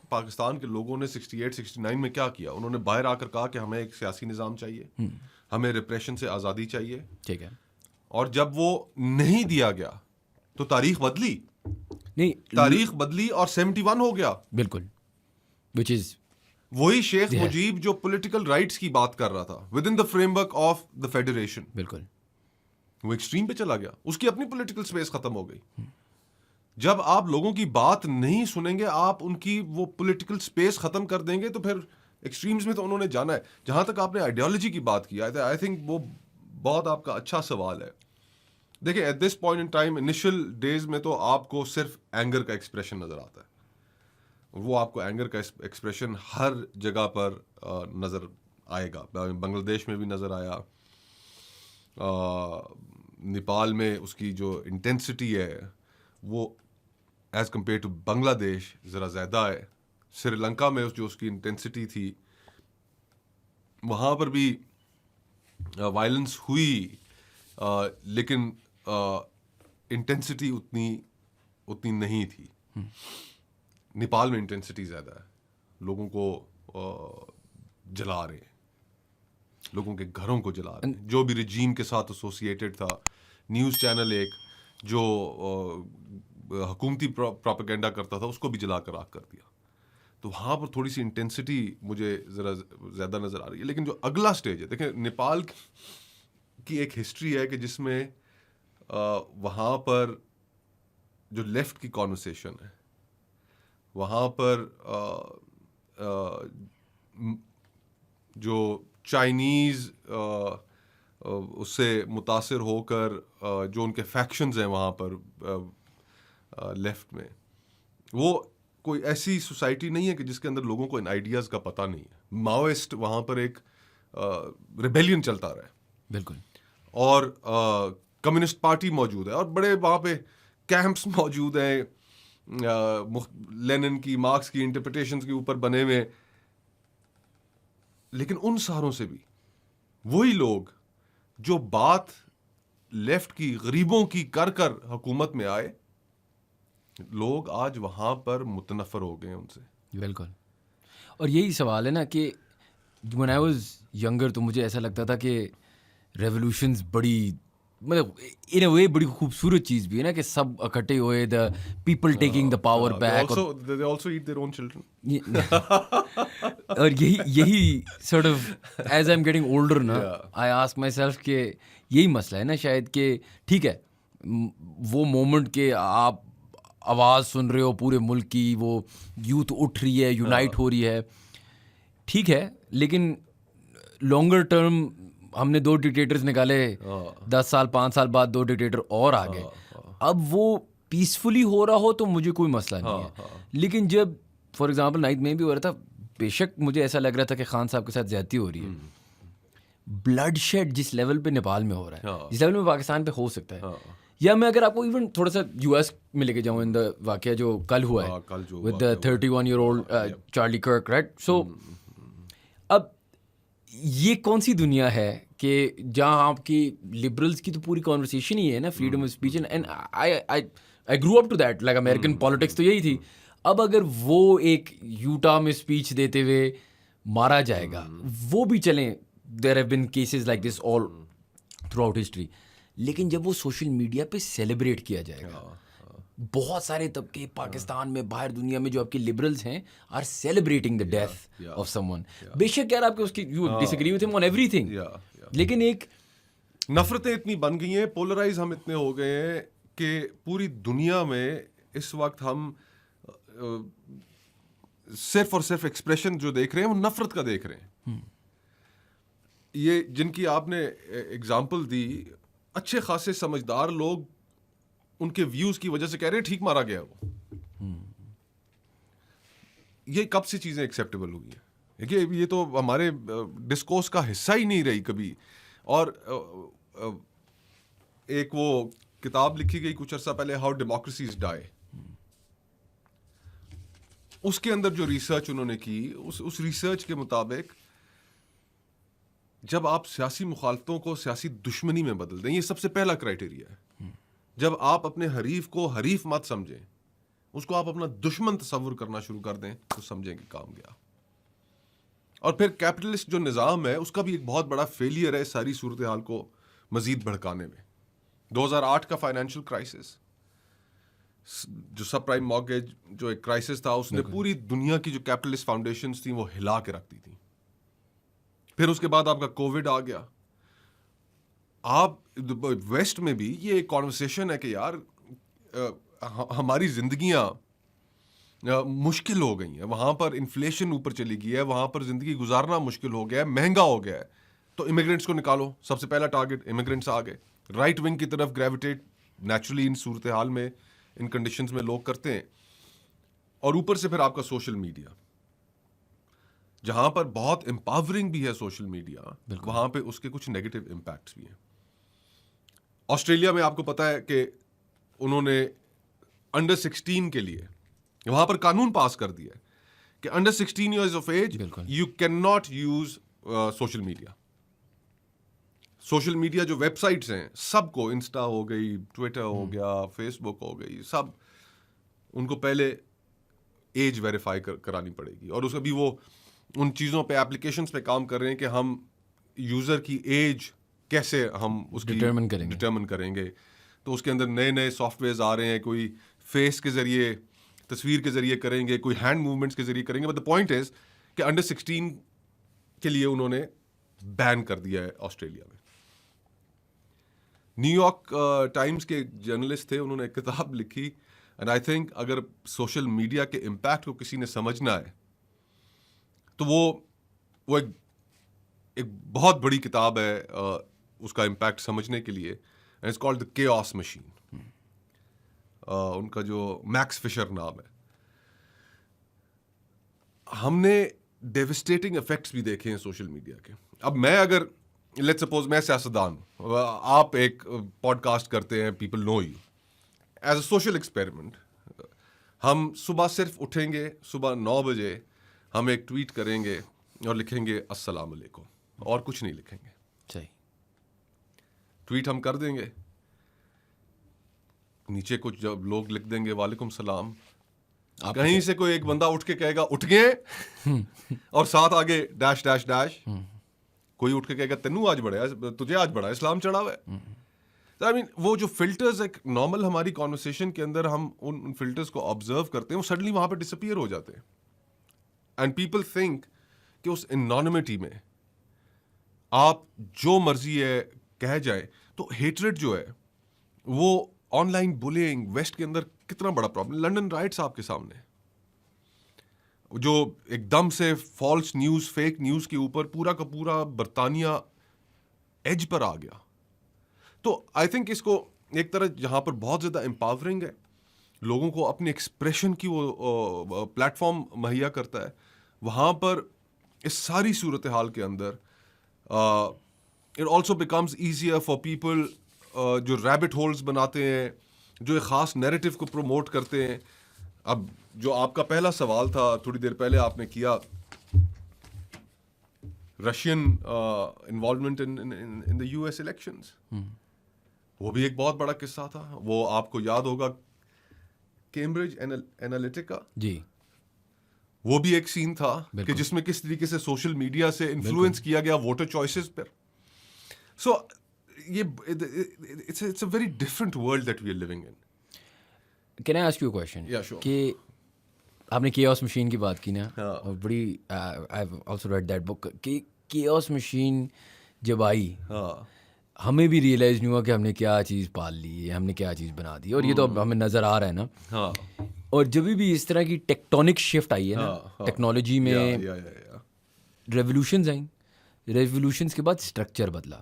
پاکستان کے لوگوں نے 68 69 میں کیا کیا؟ انہوں نے باہر آ کر کہا کہ ہمیں ایک سیاسی نظام چاہیے، ہمیں ریپریشن سے آزادی چاہیے. ٹھیک ہے. اور جب وہ نہیں دیا گیا تو تاریخ بدلی. نہیں، تاریخ بدلی اور 71 ہو گیا. بالکل. وچ از وہی شیخ مجیب جو پولیٹیکل رائٹس کی بات کر رہا تھا with in the frame work of the federation. بالکل. وہ ایکسٹریم پہ چلا گیا، اس کی اپنی پولیٹیکل سپیس ختم ہو گئی. جب آپ لوگوں کی بات نہیں سنیں گے، آپ ان کی وہ پولیٹیکل سپیس ختم کر دیں گے، تو پھر ایکسٹریمز میں تو انہوں نے جانا ہے. جہاں تک آپ نے آئیڈیالوجی کی بات کی، آئی تھنک وہ بہت آپ کا اچھا سوال ہے. دیکھیں at this point in time, initial days میں تو آپ کو صرف اینگر کا ایکسپریشن نظر آتا ہے. وہ آپ کو اینگر کا ایکسپریشن ہر جگہ پر نظر آئے گا. بنگلہ دیش میں بھی نظر آیا، نیپال میں اس کی جو انٹینسٹی ہے وہ ایز کمپیئر ٹو بنگلہ دیش ذرا زیادہ ہے. سری لنکا میں جو اس کی انٹینسٹی تھی، وہاں پر بھی وائلنس ہوئی، لیکن انٹینسٹی اتنی نہیں تھی. نیپال میں انٹینسٹی زیادہ ہے، لوگوں کو جلا رہے ہیں، لوگوں کے گھروں کو جلا رہے ہیں. جو بھی رجیم کے ساتھ ایسوسیٹڈ تھا، نیوز چینل ایک جو حکومتی پروپیگنڈا کرتا تھا، اس کو بھی جلا کر راکھ کر دیا. تو وہاں پر تھوڑی سی انٹینسٹی مجھے ذرا زیادہ نظر آ رہی ہے. لیکن جو اگلا سٹیج ہے، دیکھیں نیپال کی ایک ہسٹری ہے کہ جس میں وہاں پر جو لیفٹ کی کانورسیشن ہے، وہاں پر جو چائنیز اس سے متاثر ہو کر جو ان کے فیکشنز ہیں وہاں پر لیفٹ میں، وہ کوئی ایسی سوسائٹی نہیں ہے کہ جس کے اندر لوگوں کو ان آئیڈیاز کا پتہ نہیں ہے. ماؤسٹ وہاں پر ایک ریبیلین چلتا رہا ہے. بالکل. اور کمیونسٹ پارٹی موجود ہے، اور بڑے وہاں پہ کیمپس موجود ہیں لینن کی، مارکس کی انٹرپریٹیشنز کے اوپر بنے ہوئے. لیکن ان ساروں سے بھی وہی لوگ جو بات لیفٹ کی، غریبوں کی کر کر حکومت میں آئے، لوگ آج وہاں پر متنفر ہو گئے ان سے. بالکل. اور یہی سوال ہے نا کہ when I was younger تو مجھے ایسا لگتا تھا کہ ریولیوشنز بڑی، مطلب ان اے وے بڑی خوبصورت چیز بھی ہے نا، کہ سب اکٹھے ہوئے، the people taking the power back. They also eat their own children. اور یہی sort of as I'm getting older نا، I ask myself کہ یہی مسئلہ ہے نا شاید، کہ ٹھیک ہے وہ مومنٹ کہ آپ آواز سن رہے ہو پورے ملک کی، وہ یوتھ اٹھ رہی ہے، یونائٹ ہو رہی ہے، ٹھیک ہے، لیکن لانگر ٹرم ہم نے 2 ڈکٹیٹرز نکالے، 10 سال 5 سال بعد 2 ڈکٹیٹر اور آ گئے. اب وہ پیسفلی ہو رہا ہو تو مجھے کوئی مسئلہ نہیں ہے. لیکن جب فار ایگزامپل نائٹ میں بھی ہو رہا تھا، بے شک مجھے ایسا لگ رہا تھا کہ خان صاحب کے ساتھ زیادتی ہو رہی ہے. بلڈ شیڈ جس لیول پہ نیپال میں ہو رہا ہے، جس لیول میں پاکستان پہ ہو سکتا ہے، یا میں اگر آپ کو ایون تھوڑا سا یو ایس میں لے کے جاؤں، ان دا واقعہ جو کل ہوا ہے with the 31 year old Charlie Kirk, right. So اب یہ کون سی دنیا ہے کہ جہاں آپ کی لبرلز کی تو پوری کانورسیشن ہی ہے نا، freedom of speech, and I grew up to that, like American politics تو یہی تھی. اب اگر وہ ایک یوٹا میں اسپیچ دیتے ہوئے مارا جائے گا، وہ بھی چلیں، there have been cases like this all through out history. لیکن جب وہ سوشل میڈیا پہ سیلیبریٹ کیا جائے گا، بہت سارے طبقے پاکستان میں باہر دنیا میں جو آپ کے لبرلز ہیں are celebrating the death of someone. بے شک یار آپ کے اس کی you dish agree with him on every thing, لیکن ایک نفرتیں اتنی بن گئی ہیں, پولرائز ہم اتنے ہو گئے ہیں کہ پوری دنیا میں اس وقت ہم صرف اور صرف ایکسپریشن جو دیکھ رہے ہیں وہ نفرت کا دیکھ رہے ہیں. یہ جن کی آپ نے اگزامپل دی, اچھے خاصے سمجھدار لوگ ان کے ویوز کی وجہ سے کہہ رہے ہیں ٹھیک مارا گیا وہ. یہ کب سے چیزیں ایکسیپٹیبل ہوئی ہیں؟ دیکھیے یہ تو ہمارے ڈسکورس کا حصہ ہی نہیں رہی کبھی. اور ایک وہ کتاب لکھی گئی کچھ عرصہ پہلے, ہاؤ ڈیموکریسیز ڈائی, اس کے اندر جو ریسرچ انہوں نے کی, اس ریسرچ کے مطابق جب آپ سیاسی مخالفتوں کو سیاسی دشمنی میں بدل دیں, یہ سب سے پہلا کرائٹیریا ہے. جب آپ اپنے حریف کو حریف مت سمجھیں, اس کو آپ اپنا دشمن تصور کرنا شروع کر دیں, تو سمجھیں کہ کام گیا. اور پھر کیپٹلسٹ جو نظام ہے اس کا بھی ایک بہت بڑا فیلئر ہے ساری صورتحال کو مزید بھڑکانے میں. 2008 کا فائنینشیل کرائسس, جو سب پرائم مارگیج جو ایک کرائسس تھا, اس نے پوری دنیا کی جو کیپٹلسٹ فاؤنڈیشنز تھیں وہ ہلا کے رکھ دی تھیں. پھر اس کے بعد آپ کا کووڈ آ گیا. آپ ویسٹ میں بھی یہ ایک کانورسیشن ہے کہ یار ہماری زندگیاں مشکل ہو گئی ہیں, وہاں پر انفلیشن اوپر چلی گئی ہے, وہاں پر زندگی گزارنا مشکل ہو گیا ہے, مہنگا ہو گیا ہے, تو امیگرینٹس کو نکالو. سب سے پہلا ٹارگٹ امیگرینٹس آ گئے. رائٹ ونگ کی طرف گریویٹیٹ نیچرلی ان صورتحال میں, ان کنڈیشنز میں لوگ کرتے ہیں. اور اوپر سے پھر آپ کا سوشل میڈیا, جہاں پر بہت امپاورنگ بھی ہے سوشل میڈیا, وہاں پہ اس کے کچھ نیگیٹو امپیکٹس بھی ہیں. آسٹریلیا میں آپ کو پتا ہے کہ انہوں نے انڈر 16 کے لیے وہاں پر قانون پاس کر دیا ہے کہ under 16 years of age you can not use social media. Social media جو ویب سائٹس ہیں سب کو, انسٹا ہو گئی, ٹویٹر ہو گیا, فیس بک ہو گئی, سب ان کو پہلے ایج ویریفائی کرانی پڑے گی. اور اس ابھی وہ ان چیزوں پہ ایپلیکیشنز پہ کام کر رہے ہیں کہ ہم یوزر کی ایج کیسے ہم اس کی ڈٹرمن کریں گے. تو اس کے اندر نئے نئے سافٹ ویئرز آ رہے ہیں, کوئی فیس کے ذریعے, تصویر کے ذریعے کریں گے, کوئی ہینڈ موومنٹس کے ذریعے کریں گے. بٹ دا پوائنٹ از کہ انڈر 16 کے لیے انہوں نے بین کر دیا ہے آسٹریلیا میں. نیو یارک ٹائمز کے جرنلسٹ تھے, انہوں نے ایک کتاب لکھی, اینڈ آئی تھنک اگر سوشل میڈیا کے امپیکٹ کو کسی نے سمجھنا ہے تو وہ ایک بہت بڑی کتاب ہے اس کا امپیکٹ سمجھنے کے لیے, and it's called the chaos machine. ان کا جو میکس فشر نام ہے. ہم نے ڈیوسٹیٹنگ افیکٹس بھی دیکھے ہیں سوشل میڈیا کے. اب میں اگر لیٹ سپوز میں سیاستدان ہوں, آپ ایک پوڈ کاسٹ کرتے ہیں, people know you, as a social experiment ہم صبح صرف اٹھیں گے, صبح 9 بجے ہم ایک ٹویٹ کریں گے اور لکھیں گے السلام علیکم, اور کچھ نہیں لکھیں گے. صحیح ٹویٹ ہم کر دیں گے, نیچے کچھ جب لوگ لکھ دیں گے وعلیکم السلام, کہیں سے کوئی ایک بندہ اٹھ کے کہے گا اٹھ گئے, اور ساتھ آگے ڈیش ڈیش ڈیش, کوئی اٹھ کے کہے گا تینوں آج بڑا ہے, تجھے آج بڑا اسلام چڑھا ہوا ہے. آئی مین وہ جو فلٹرز ایک نارمل ہماری کانورسیشن کے اندر ہم ان فلٹرز کو آبزرو کرتے ہیں, وہ سڈنلی وہاں پہ ڈس اپیئر ہو جاتے ہیں. اینڈ پیپل تھنک کہ اس انانیمٹی میں آپ جو مرضی ہے کہہ جائیں. تو ہیٹریڈ جو ہے وہ آن لائن بلینگ ویسٹ کے اندر کتنا بڑا پرابلم. لنڈن رائٹس آپ کے سامنے, جو ایک دم سے فالس نیوز, فیک نیوز کے اوپر پورا کا پورا برطانیہ ایج پر آ گیا. تو آئی تھنک اس کو ایک طرح جہاں پر بہت زیادہ امپاورنگ ہے, لوگوں کو اپنی ایکسپریشن کی وہ پلیٹ فارم مہیا کرتا ہے, وہاں پر اس ساری صورتحال کے اندر it also becomes easier for people جو ریبٹ ہولز بناتے ہیں, جو ایک خاص نیریٹو کو پروموٹ کرتے ہیں. اب جو آپ کا پہلا سوال تھا تھوڑی دیر پہلے آپ نے کیا, Russian involvement in the US elections, وہ بھی ایک بہت بڑا قصہ تھا. وہ آپ کو یاد ہوگا کیمبرج اینالیٹیکا, جی وہ بھی ایک سین تھا کہ جس میں کس طریقے سے سوشل میڈیا سے انفلوئنس کیا گیا ووٹر چوائسیز پر. سو یہ it's a very different world that we are living in. Can I ask you a question? Yeah, sure. کہ آپ نے chaos machine کی بات کی نا, ہاں. اور بڑی I've also read that book کہ chaos machine جب آئی ہاں ہمیں بھی ریئلائز نہیں ہوا کہ ہم نے کیا چیز پال لی ہے, ہم نے کیا چیز بنا دی, اور یہ تو اب ہمیں نظر آ رہا ہے نا. ہاں اور جب بھی اس طرح کی ٹیکٹونک شفٹ آئی ہے نا ٹیکنالوجی میں, ریولیوشنز آئیں, ریولیوشنز کے بعد اسٹرکچر بدلا,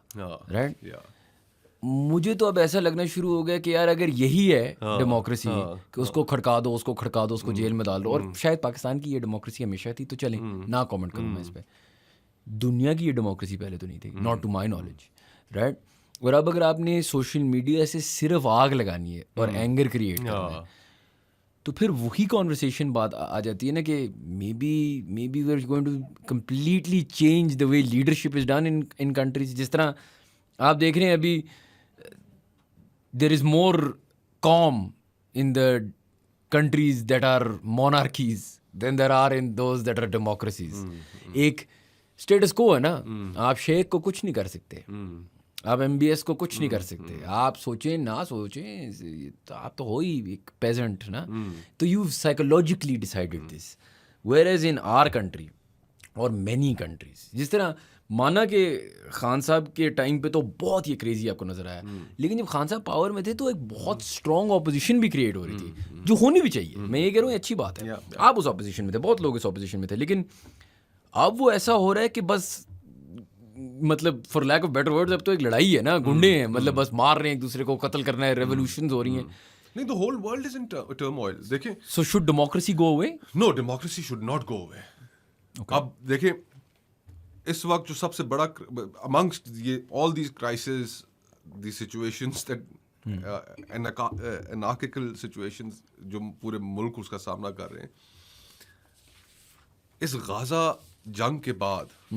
رائٹ. مجھے تو اب ایسا لگنا شروع ہو گیا کہ یار اگر یہی ہے ڈیموکریسی کہ اس کو کھڑکا دو, اس کو کھڑکا دو, اس کو جیل میں ڈال دو, اور شاید پاکستان کی یہ ڈیموکریسی ہمیشہ تھی, تو چلیں نہ کامنٹ کروں میں اس پہ, دنیا کی یہ ڈیموکریسی پہلے تو نہیں تھی, not to my knowledge, right. اور اب اگر آپ نے سوشل میڈیا سے صرف آگ لگانی ہے اور اینگر کریٹ کرنا ہے, تو پھر وہی کانورسیشن بات آ جاتی ہے نا کہ maybe we are going to completely change the way leadership is done in countries. جس طرح آپ دیکھ رہے ہیں ابھی there is more calm in the countries that are monarchies than there are in those that are democracies. ایک اسٹیٹس کو ہے نا, آپ شیخ کو کچھ نہیں کر سکتے, آپ ایم بی ایس کو کچھ نہیں کر سکتے, آپ سوچیں نہ سوچیں, آپ تو ہو ہی ایک پیزنٹ نا. تو you psychologically decided this, where as in our country اور مینی کنٹریز, جس طرح مانا کہ خان صاحب کے ٹائم پہ تو بہت یہ کریزی آپ کو نظر آیا, لیکن جب خان صاحب پاور میں تھے تو ایک بہت اسٹرانگ اپوزیشن بھی کریٹ ہو رہی تھی, جو ہونی بھی چاہیے. میں یہ کہہ رہا ہوں اچھی بات ہے, آپ اس اپوزیشن میں تھے, بہت لوگ اس اپوزیشن میں تھے, لیکن اب وہ ایسا ہو رہا ہے کہ بس مطلب for lack of better words اب تو ایک لڑائی ہے نا, گنڈے ہیں, مطلب بس مار رہے ہیں ایک دوسرے کو, قتل کرنا ہے, ریولیوشنز ہو رہی ہیں. نہیں, the whole world is in turmoil. دیکھیں, So should democracy go away? No, democracy should not go away. اب دیکھیں اس وقت جو سب سے بڑا amongst یہ all these crises, these situations that anarchical situations جو پورے ملک اس کا سامنا کر رہے ہیں, اس غازہ جنگ کے بعد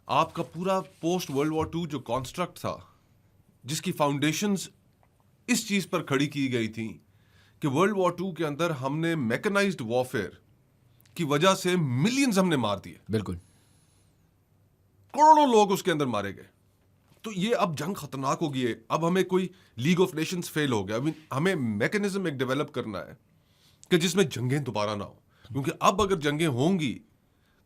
آپ کا پورا پوسٹ ورلڈ وار 2 جو کانسٹرکٹ تھا, جس کی فاؤنڈیشنز اس چیز پر کھڑی کی گئی تھیں کہ ورلڈ وار 2 کے اندر ہم نے میکنائزڈ وارفیئر کی وجہ سے ملینز ہم نے مار دیے, بالکل کروڑوں لوگ اس کے اندر مارے گئے. تو یہ اب جنگ خطرناک ہو گئی ہے. اب ہمیں کوئی لیگ آف نیشنز فیل ہو گیا, ہمیں میکنزم ایک ڈیولپ کرنا ہے کہ جس میں جنگیں دوبارہ نہ ہوں, کیونکہ اب اگر جنگیں ہوں گی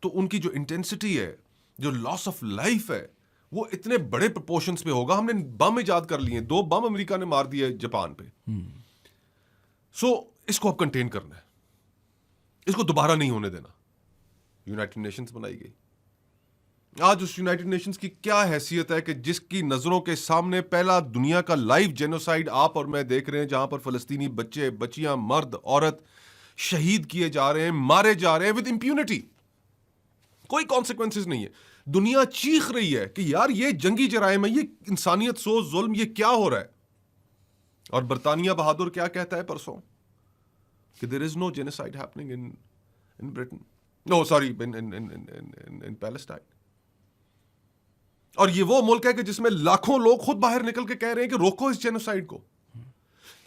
تو ان کی جو انٹینسٹی ہے, جو لاس آف لائف ہے, وہ اتنے بڑے پرپورشنز پہ ہوگا. ہم نے بم ایجاد کر لیے, 2 بم امریکہ نے مار دیے جاپان پہ. سو اس کو اب کنٹین کرنا ہے, اس کو دوبارہ نہیں ہونے دینا. یونائٹڈ نیشنز بنائی گئی. آج اس یونائٹڈ نیشنز کی کیا حیثیت ہے کہ جس کی نظروں کے سامنے پہلا دنیا کا لائیو جینوسائیڈ آپ اور میں دیکھ رہے ہیں, جہاں پر فلسطینی بچے, بچیاں, مرد, عورت شہید کیے جا رہے ہیں, مارے جا رہے ہیں ود امپیونٹی, کوئی کانسیکوینسز نہیں ہے. دنیا چیخ رہی ہے کہ یار یہ جنگی جرائم ہے, یہ انسانیت سوز ظلم, یہ کیا ہو رہا ہے. اور برطانیہ بہادر کیا کہتا ہے پرسوں کہ there is no genocide happening in Britain. No, sorry, in Palestine. اور یہ وہ ملک ہے کہ جس میں لاکھوں لوگ خود باہر نکل کے کہہ رہے ہیں کہ روکو اس جینوسائیڈ کو.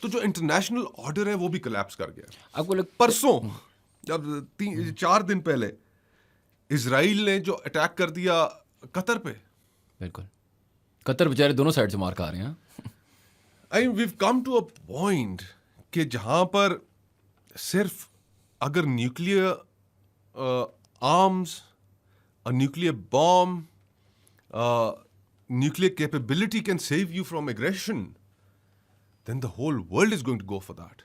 تو جو انٹرنیشنل آرڈر ہے وہ بھی کلیپس کر گیا. آپ کو پرسوں جب 4 دن پہلے اسرائیل نے جو اٹیک کر دیا قطر پہ, بالکل قطر بیچارے دونوں سائڈ سے مار کھا رہے ہیں. we've come to a point کہ جہاں پر صرف اگر nuclear arms, nuclear bomb, nuclear capability can save you from aggression, then the whole world is going to go for that.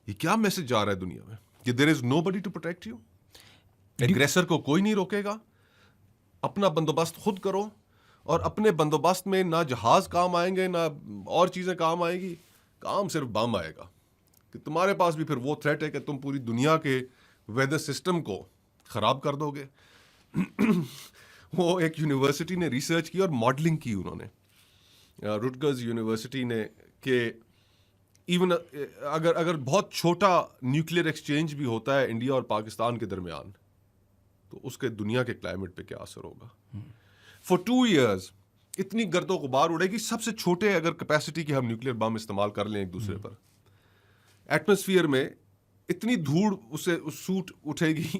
یہ کیا میسج جا رہا ہے دنیا میں کہ there is nobody to protect you, ایگریسر کو کوئی نہیں روکے گا, اپنا بندوبست خود کرو, اور اپنے بندوبست میں نہ جہاز کام آئیں گے نہ اور چیزیں کام آئیں گی, کام صرف بم آئے گا. کہ تمہارے پاس بھی پھر وہ تھریٹ ہے کہ تم پوری دنیا کے ویدر سسٹم کو خراب کر دو گے. وہ ایک یونیورسٹی نے ریسرچ کی اور ماڈلنگ کی انہوں نے, روٹگرز یونیورسٹی نے, کہ ایون اگر بہت چھوٹا نیوکلیئر ایکسچینج بھی ہوتا ہے انڈیا اور پاکستان کے درمیان, تو اس کے دنیا کے کلائمیٹ پہ کیا اثر ہوگا. فار 2 years اتنی گرد و غبار اڑے گی. سب سے چھوٹے اگر کیپیسٹی کے ہم نیوکلیئر بم استعمال کر لیں ایک دوسرے پر, ایٹماسفیئر میں اتنی دھوڑ اسے سوٹ اٹھے گی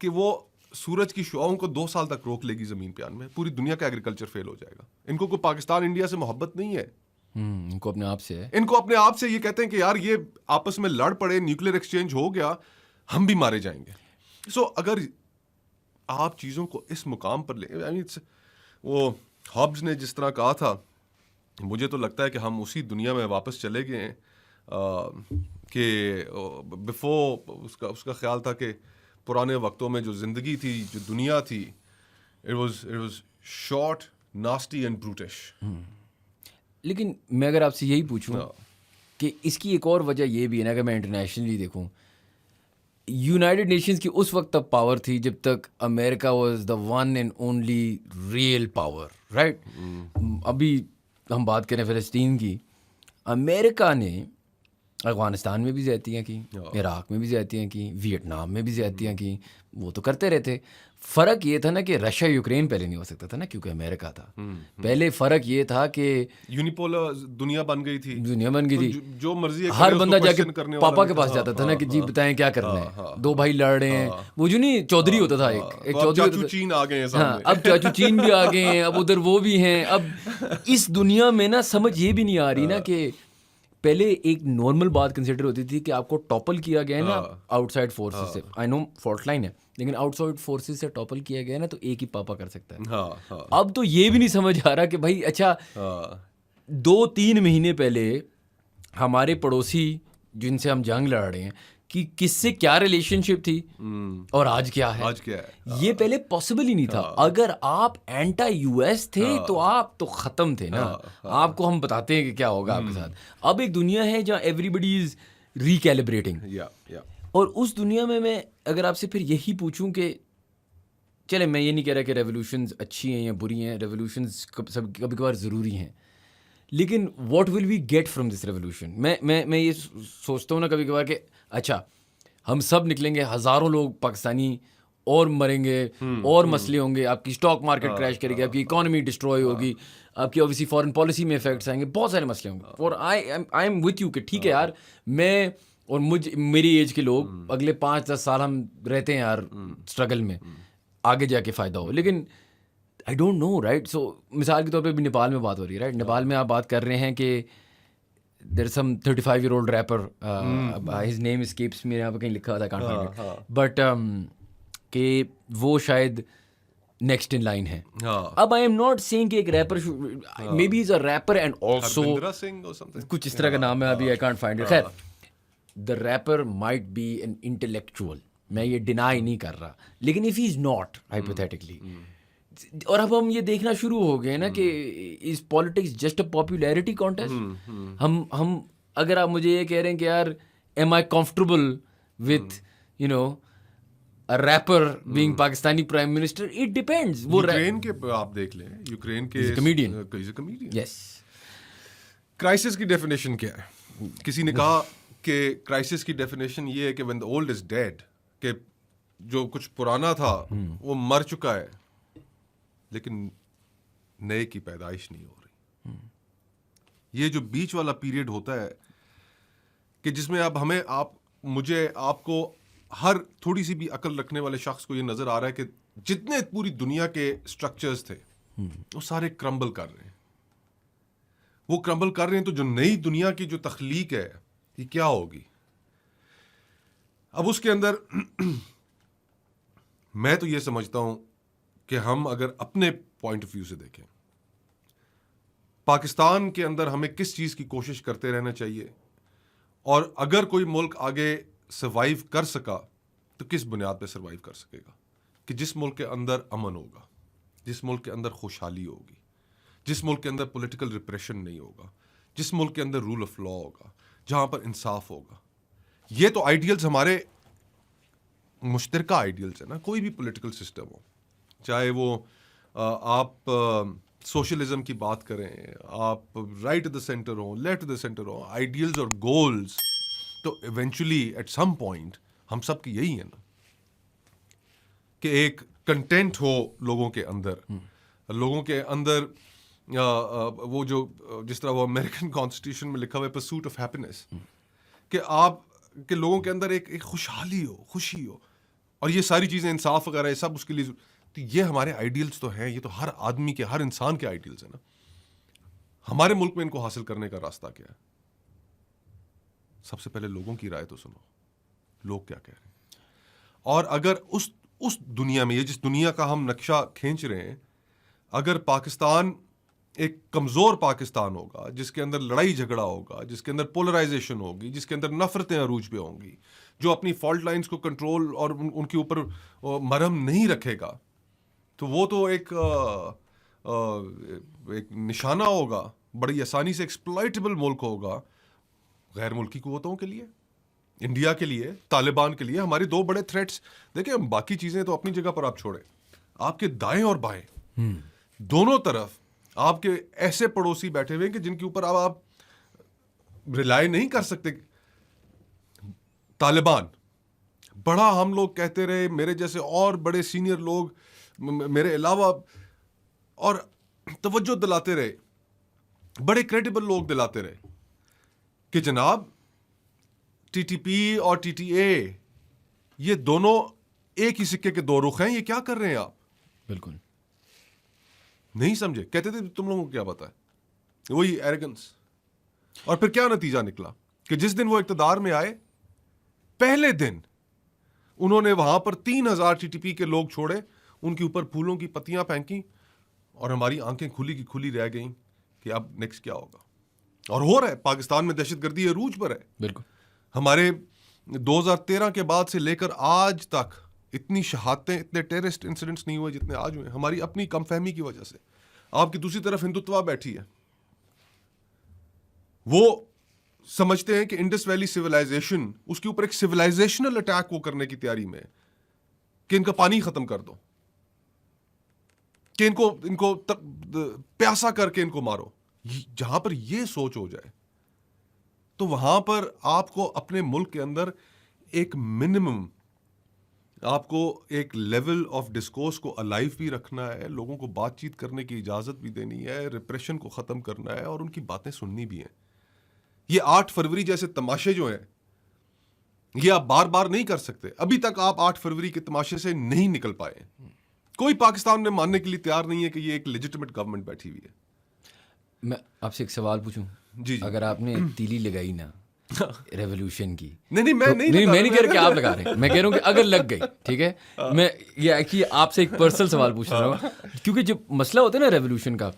کہ وہ سورج کی شعاؤں کو 2 سال تک روک لے گی زمین پہ آنے میں. پوری دنیا کا ایگریکلچر فیل ہو جائے گا. ان کو کوئی پاکستان انڈیا سے محبت نہیں ہے, ان کو اپنے آپ سے ہے. ان کو اپنے آپ سے یہ کہتے ہیں کہ یار یہ آپس میں لڑ پڑے, نیوکلیر ایکسچینج ہو گیا, ہم بھی مارے جائیں گے. سو اگر آپ چیزوں کو اس مقام پر لیں, وہ ہابز نے جس طرح کہا تھا, مجھے تو لگتا ہے کہ ہم اسی دنیا میں واپس چلے گئے ہیں کہ بفور اس کا خیال تھا کہ پرانے وقتوں میں جو زندگی تھی, جو دنیا تھی, it was short, nasty and brutish. لیکن میں اگر آپ سے یہی پوچھوں کہ اس کی ایک اور وجہ یہ بھی ہے نا, کہ میں انٹرنیشنلی دیکھوں, یونائٹڈ نیشنز کی اس وقت تک پاور تھی جب تک America was the one and only real power, right. ابھی ہم بات کریں فلسطین کی, امریکہ نے افغانستان میں بھی زیادتیاں کی, عراق میں بھی زیادتیاں کی, ویٹنام میں بھی زیادتیاں کی, وہ تو کرتے رہتے. فرق یہ تھا نا کہ رشیا یوکرین پہلے نہیں ہو سکتا تھا نا, کیونکہ امریکہ تھا. پہلے فرق یہ تھا کہ یونیپولر دنیا بن گئی تھی, جو مرضی ہر بندہ جا کے پاپا کے پاس جاتا تھا نا کہ جی بتائیں کیا کرنا ہے, دو بھائی لڑ رہے ہیں, وہ جو نہیں چودھری ہوتا تھا, ایک چاچو چین آ گئے ہیں, اب چاچو چین بھی آ گئے ہیں, اب ادھر وہ بھی ہیں. اب اس دنیا میں نا سمجھ یہ بھی نہیں آ رہی نا کہ پہلے ایک نارمل بات کنسیڈر ہوتی تھی کہ آپ کو ٹاپل کیا گیا ہے نا آؤٹ سائڈ فورسز سے, آئی نو فالٹ لائن ہے, لیکن آؤٹ سائڈ فورسز سے ٹاپل کیا گیا ہے نا تو ایک ہی پاپا کر سکتا ہے. اب تو یہ بھی نہیں سمجھ آ رہا کہ بھائی اچھا 2-3 مہینے پہلے ہمارے پڑوسی جن سے ہم جنگ لڑ رہے ہیں کہ کس سے کیا ریلیشن شپ تھی اور آج کیا ہے, یہ پہلے پاسبل ہی نہیں تھا. اگر آپ اینٹا یو ایس تھے تو آپ تو ختم تھے نا, آپ کو ہم بتاتے ہیں کہ کیا ہوگا آپ کے ساتھ. اب ایک دنیا ہے جہاں ایوری بڈی از ریکیلیبریٹنگ, اور اس دنیا میں اگر آپ سے پھر یہی پوچھوں کہ چلے, میں یہ نہیں کہہ رہا کہ ریولیوشنز اچھی ہیں یا بری ہیں, ریولیوشنز کبھی کبھار ضروری ہیں, لیکن what will we get from this revolution. میں یہ سوچتا ہوں نا کبھی کبھار کہ اچھا ہم سب نکلیں گے, ہزاروں لوگ پاکستانی اور مریں گے, اور مسئلے ہوں گے, آپ کی اسٹاک مارکیٹ کریش کرے گی, آپ کی اکانومی ڈسٹروائے ہوگی, آپ کی اوبیسلی فارن پالیسی میں افیکٹس آئیں گے, بہت سارے مسئلے ہوں گے. اور آئی ایم وتھ یو کہ ٹھیک ہے یار, میں اور میری ایج کے لوگ اگلے 5-10 سال ہم رہتے ہیں یار اسٹرگل میں, آگے جا کے فائدہ ہو. لیکن آئی ڈونٹ نو, رائٹ. سو مثال کے طور پہ بھی نیپال میں بات ہو رہی ہے, رائٹ. نیپال میں آپ بات کر رہے ہیں کہ there is some 35-year-old rapper, his name escapes میرے یہاں پہ کہیں لکھا تھا, بٹ کہ وہ شاید نیکسٹ ان لائن ہے. اب آئی ایم ناٹ سیئنگ کہ ایک rapper maybe is a rapper and also کچھ اس طرح کا نام ہے, ابھی آئی کانٹ فائنڈ اٹ. خیر, the rapper might be an intellectual, میں یہ ڈینائی نہیں کر رہا, لیکن اف ہی از ناٹ ہائپوتھیٹکلی, اور اب ہم یہ دیکھنا شروع ہو گئے نا کہ is politics just a popularity contest. ہم اگر آپ مجھے یہ کہہ رہے ہیں کہ یار am I comfortable with you know rapper being Pakistani prime minister, it depends. وہ یوکرین کے آپ دیکھ لیں, یوکرین کے کمیڈین, یس. کرائسس کی ڈیفینیشن کیا ہے؟ کسی نے کہا کہ کرائسس کی ڈیفینیشن یہ ہے کہ when the old is dead, کہ جو کچھ پرانا تھا وہ مر چکا ہے لیکن نئے کی پیدائش نہیں ہو رہی. یہ جو بیچ والا پیریڈ ہوتا ہے کہ جس میں اب ہمیں مجھے آپ کو ہر تھوڑی سی بھی عقل رکھنے والے شخص کو یہ نظر آ رہا ہے کہ جتنے پوری دنیا کے اسٹرکچرز تھے وہ سارے کرمبل کر رہے ہیں. وہ کرمبل کر رہے ہیں, تو جو نئی دنیا کی جو تخلیق ہے یہ کیا ہوگی؟ اب اس کے اندر میں تو یہ سمجھتا ہوں کہ ہم اگر اپنے پوائنٹ آف ویو سے دیکھیں, پاکستان کے اندر ہمیں کس چیز کی کوشش کرتے رہنا چاہیے, اور اگر کوئی ملک آگے سروائیو کر سکا تو کس بنیاد پہ سروائیو کر سکے گا؟ کہ جس ملک کے اندر امن ہوگا, جس ملک کے اندر خوشحالی ہوگی, جس ملک کے اندر پولیٹیکل ریپریشن نہیں ہوگا, جس ملک کے اندر رول آف لا ہوگا, جہاں پر انصاف ہوگا. یہ تو آئیڈیلز ہمارے مشترکہ آئیڈیلز ہیں نا, کوئی بھی پولیٹیکل سسٹم ہو, چاہے وہ آپ سوشلزم کی بات کریں, آپ رائٹ ٹو دا سینٹر ہوں, لیفٹ ٹو دا سینٹر ہوں, آئیڈیلز اور گولز تو ایونچولی ایٹ سم پوائنٹ ہم سب کی یہی ہے نا, کہ ایک کنٹینٹ ہو لوگوں کے اندر وہ جو جس طرح وہ امریکن کانسٹیٹیوشن میں لکھا ہوا ہے پرسوٹ آف ہیپینس, کہ آپ کے لوگوں کے اندر ایک خوشحالی ہو, خوشی ہو, اور یہ ساری چیزیں انصاف وغیرہ یہ سب اس کے لیے, تو یہ ہمارے آئیڈیلز تو ہیں, یہ تو ہر آدمی کے, ہر انسان کے آئیڈیلز ہیں نا. ہمارے ملک میں ان کو حاصل کرنے کا راستہ کیا ہے؟ سب سے پہلے لوگوں کی رائے تو سنو, لوگ کیا کہہ رہے ہیں. اور اگر اس دنیا میں, یہ جس دنیا کا ہم نقشہ کھینچ رہے ہیں, اگر پاکستان ایک کمزور پاکستان ہوگا, جس کے اندر لڑائی جھگڑا ہوگا, جس کے اندر پولرائزیشن ہوگی, جس کے اندر نفرتیں عروج پہ ہوں گی, جو اپنی فالٹ لائنز کو کنٹرول اور ان کے اوپر مرہم نہیں رکھے گا, تو وہ تو ایک نشانہ ہوگا, بڑی آسانی سے ایکسپلائٹیبل ملک ہوگا غیر ملکی قوتوں کے لیے, انڈیا کے لیے, طالبان کے لیے. ہماری دو بڑے تھریٹس دیکھیں, باقی چیزیں تو اپنی جگہ پر آپ چھوڑیں, آپ کے دائیں اور بائیں دونوں طرف آپ کے ایسے پڑوسی بیٹھے ہوئے ہیں کہ جن کے اوپر آپ ریلائی نہیں کر سکتے. طالبان بڑا, ہم لوگ کہتے رہے, میرے جیسے اور بڑے سینئر لوگ میرے علاوہ, اور توجہ دلاتے رہے, بڑے کریڈیبل لوگ دلاتے رہے کہ جناب ٹی ٹی پی اور ٹی ٹی اے یہ دونوں ایک ہی سکے کے دو رخ ہیں, یہ کیا کر رہے ہیں آپ؟ بالکل نہیں سمجھے. کہتے تھے تم لوگوں کو کیا پتا ہے, وہی ایروگنس. اور پھر کیا نتیجہ نکلا کہ جس دن وہ اقتدار میں آئے, پہلے دن انہوں نے وہاں پر 3000 ٹی ٹی پی کے لوگ چھوڑے, ان کے اوپر پھولوں کی پتیاں پھینکی, اور ہماری آنکھیں کھلی کی کھلی رہ گئیں کہ اب نیکسٹ کیا ہوگا. اور ہو رہا ہے, پاکستان میں دہشت گردی عروج پر ہے. بالکل. ہمارے 2013 کے بعد سے لے کر آج تک اتنی شہادتیں, اتنے ٹیررسٹ انسیڈنٹس نہیں ہوئے جتنے آج ہوئے, ہماری اپنی کم فہمی کی وجہ سے. آپ کی دوسری طرف ہندوتوا بیٹھی ہے, وہ سمجھتے ہیں کہ انڈس ویلی سیولائزیشن, اس کے اوپر ایک سیولائزیشنل اٹیک وہ کرنے کی تیاری میں کہ ان کا پانی ختم کر دو, کہ ان کو پیاسا کر کے ان کو مارو. جہاں پر یہ سوچ ہو جائے تو وہاں پر آپ کو اپنے ملک کے اندر ایک منیمم, آپ کو ایک لیول آف ڈسکورس کو الائیو بھی رکھنا ہے, لوگوں کو بات چیت کرنے کی اجازت بھی دینی ہے, ریپریشن کو ختم کرنا ہے, اور ان کی باتیں سننی بھی ہیں. یہ 8 فروری جیسے تماشے جو ہیں, یہ آپ بار بار نہیں کر سکتے. ابھی تک آپ 8 فروری کے تماشے سے نہیں نکل پائے. کوئی پاکستان میں ماننے کے لیے تیار نہیں ہے کہ یہ ایک لیجٹمیٹ گورنمنٹ بیٹھی ہوئی ہے. میں آپ سے ایک سوال پوچھوں؟ جی. اگر آپ نے تیلی لگائی نا ریولیوشن کی, نہیں میں نہیں کہہ رہا کہ آپ لگا رہے ہیں, میں کہہ رہا ہوں کہ اگر لگ گئی, ٹھیک ہے, میں یہ آپ سے ایک پرسنل سوال پوچھ رہا ہوں, کیونکہ جو مسئلہ ہوتا ہے نا ریولیوشن کا,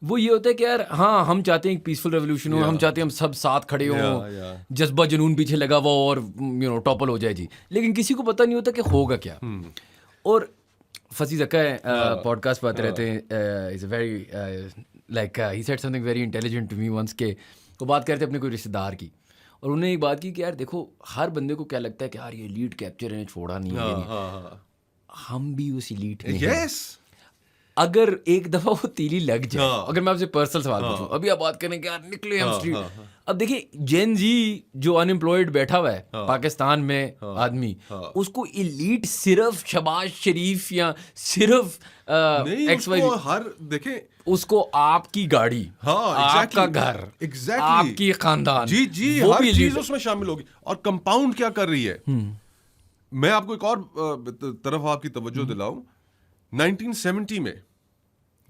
وہ یہ ہوتا ہے کہ یار ہاں ہم چاہتے ہیں ایک پیسفل ریولیوشن ہو, ہم چاہتے ہیں ہم سب ساتھ کھڑے ہوں, جذبہ جنون پیچھے لگا ہوا اور ٹاپل ہو جائے جی, لیکن کسی کو پتہ نہیں ہوتا کہ ہوگا کیا. اور فصیح زکا پوڈ کاسٹ پہ آتے رہتے ہیں, is a very like he said something very intelligent to me once, کہ وہ بات کرتے اپنے کوئی رشتے دار کی, اور انہوں نے ایک بات کی کہ یار دیکھو ہر بندے کو کیا لگتا ہے کہ یار یہ لیڈ کیپچر ہے, چھوڑا نہیں ہے, ہم بھی اس لیڈ میں ہیں. اگر ایک دفعہ وہ تیلی لگ جائے, اگر میں آپ سے پرسنل سوال پوچھوں, ابھی آپ بات کریں کہ یار نکلے ہم اسٹریٹ, اب دیکھیں جین زی جو ان امپلائڈ بیٹھا ہوا ہے پاکستان میں آدمی, اس کو ایلیٹ صرف شہباز شریف یا صرف ایکس وائی, ہر دیکھیں اس کو آپ کی گاڑی, آپ کا گھر, آپ کی خاندان, جی ہر چیز اس میں شامل ہوگی. اور کمپاؤنڈ کیا کر رہی ہے, میں آپ کو ایک اور طرف آپ کی توجہ دلاؤں. 1970 میں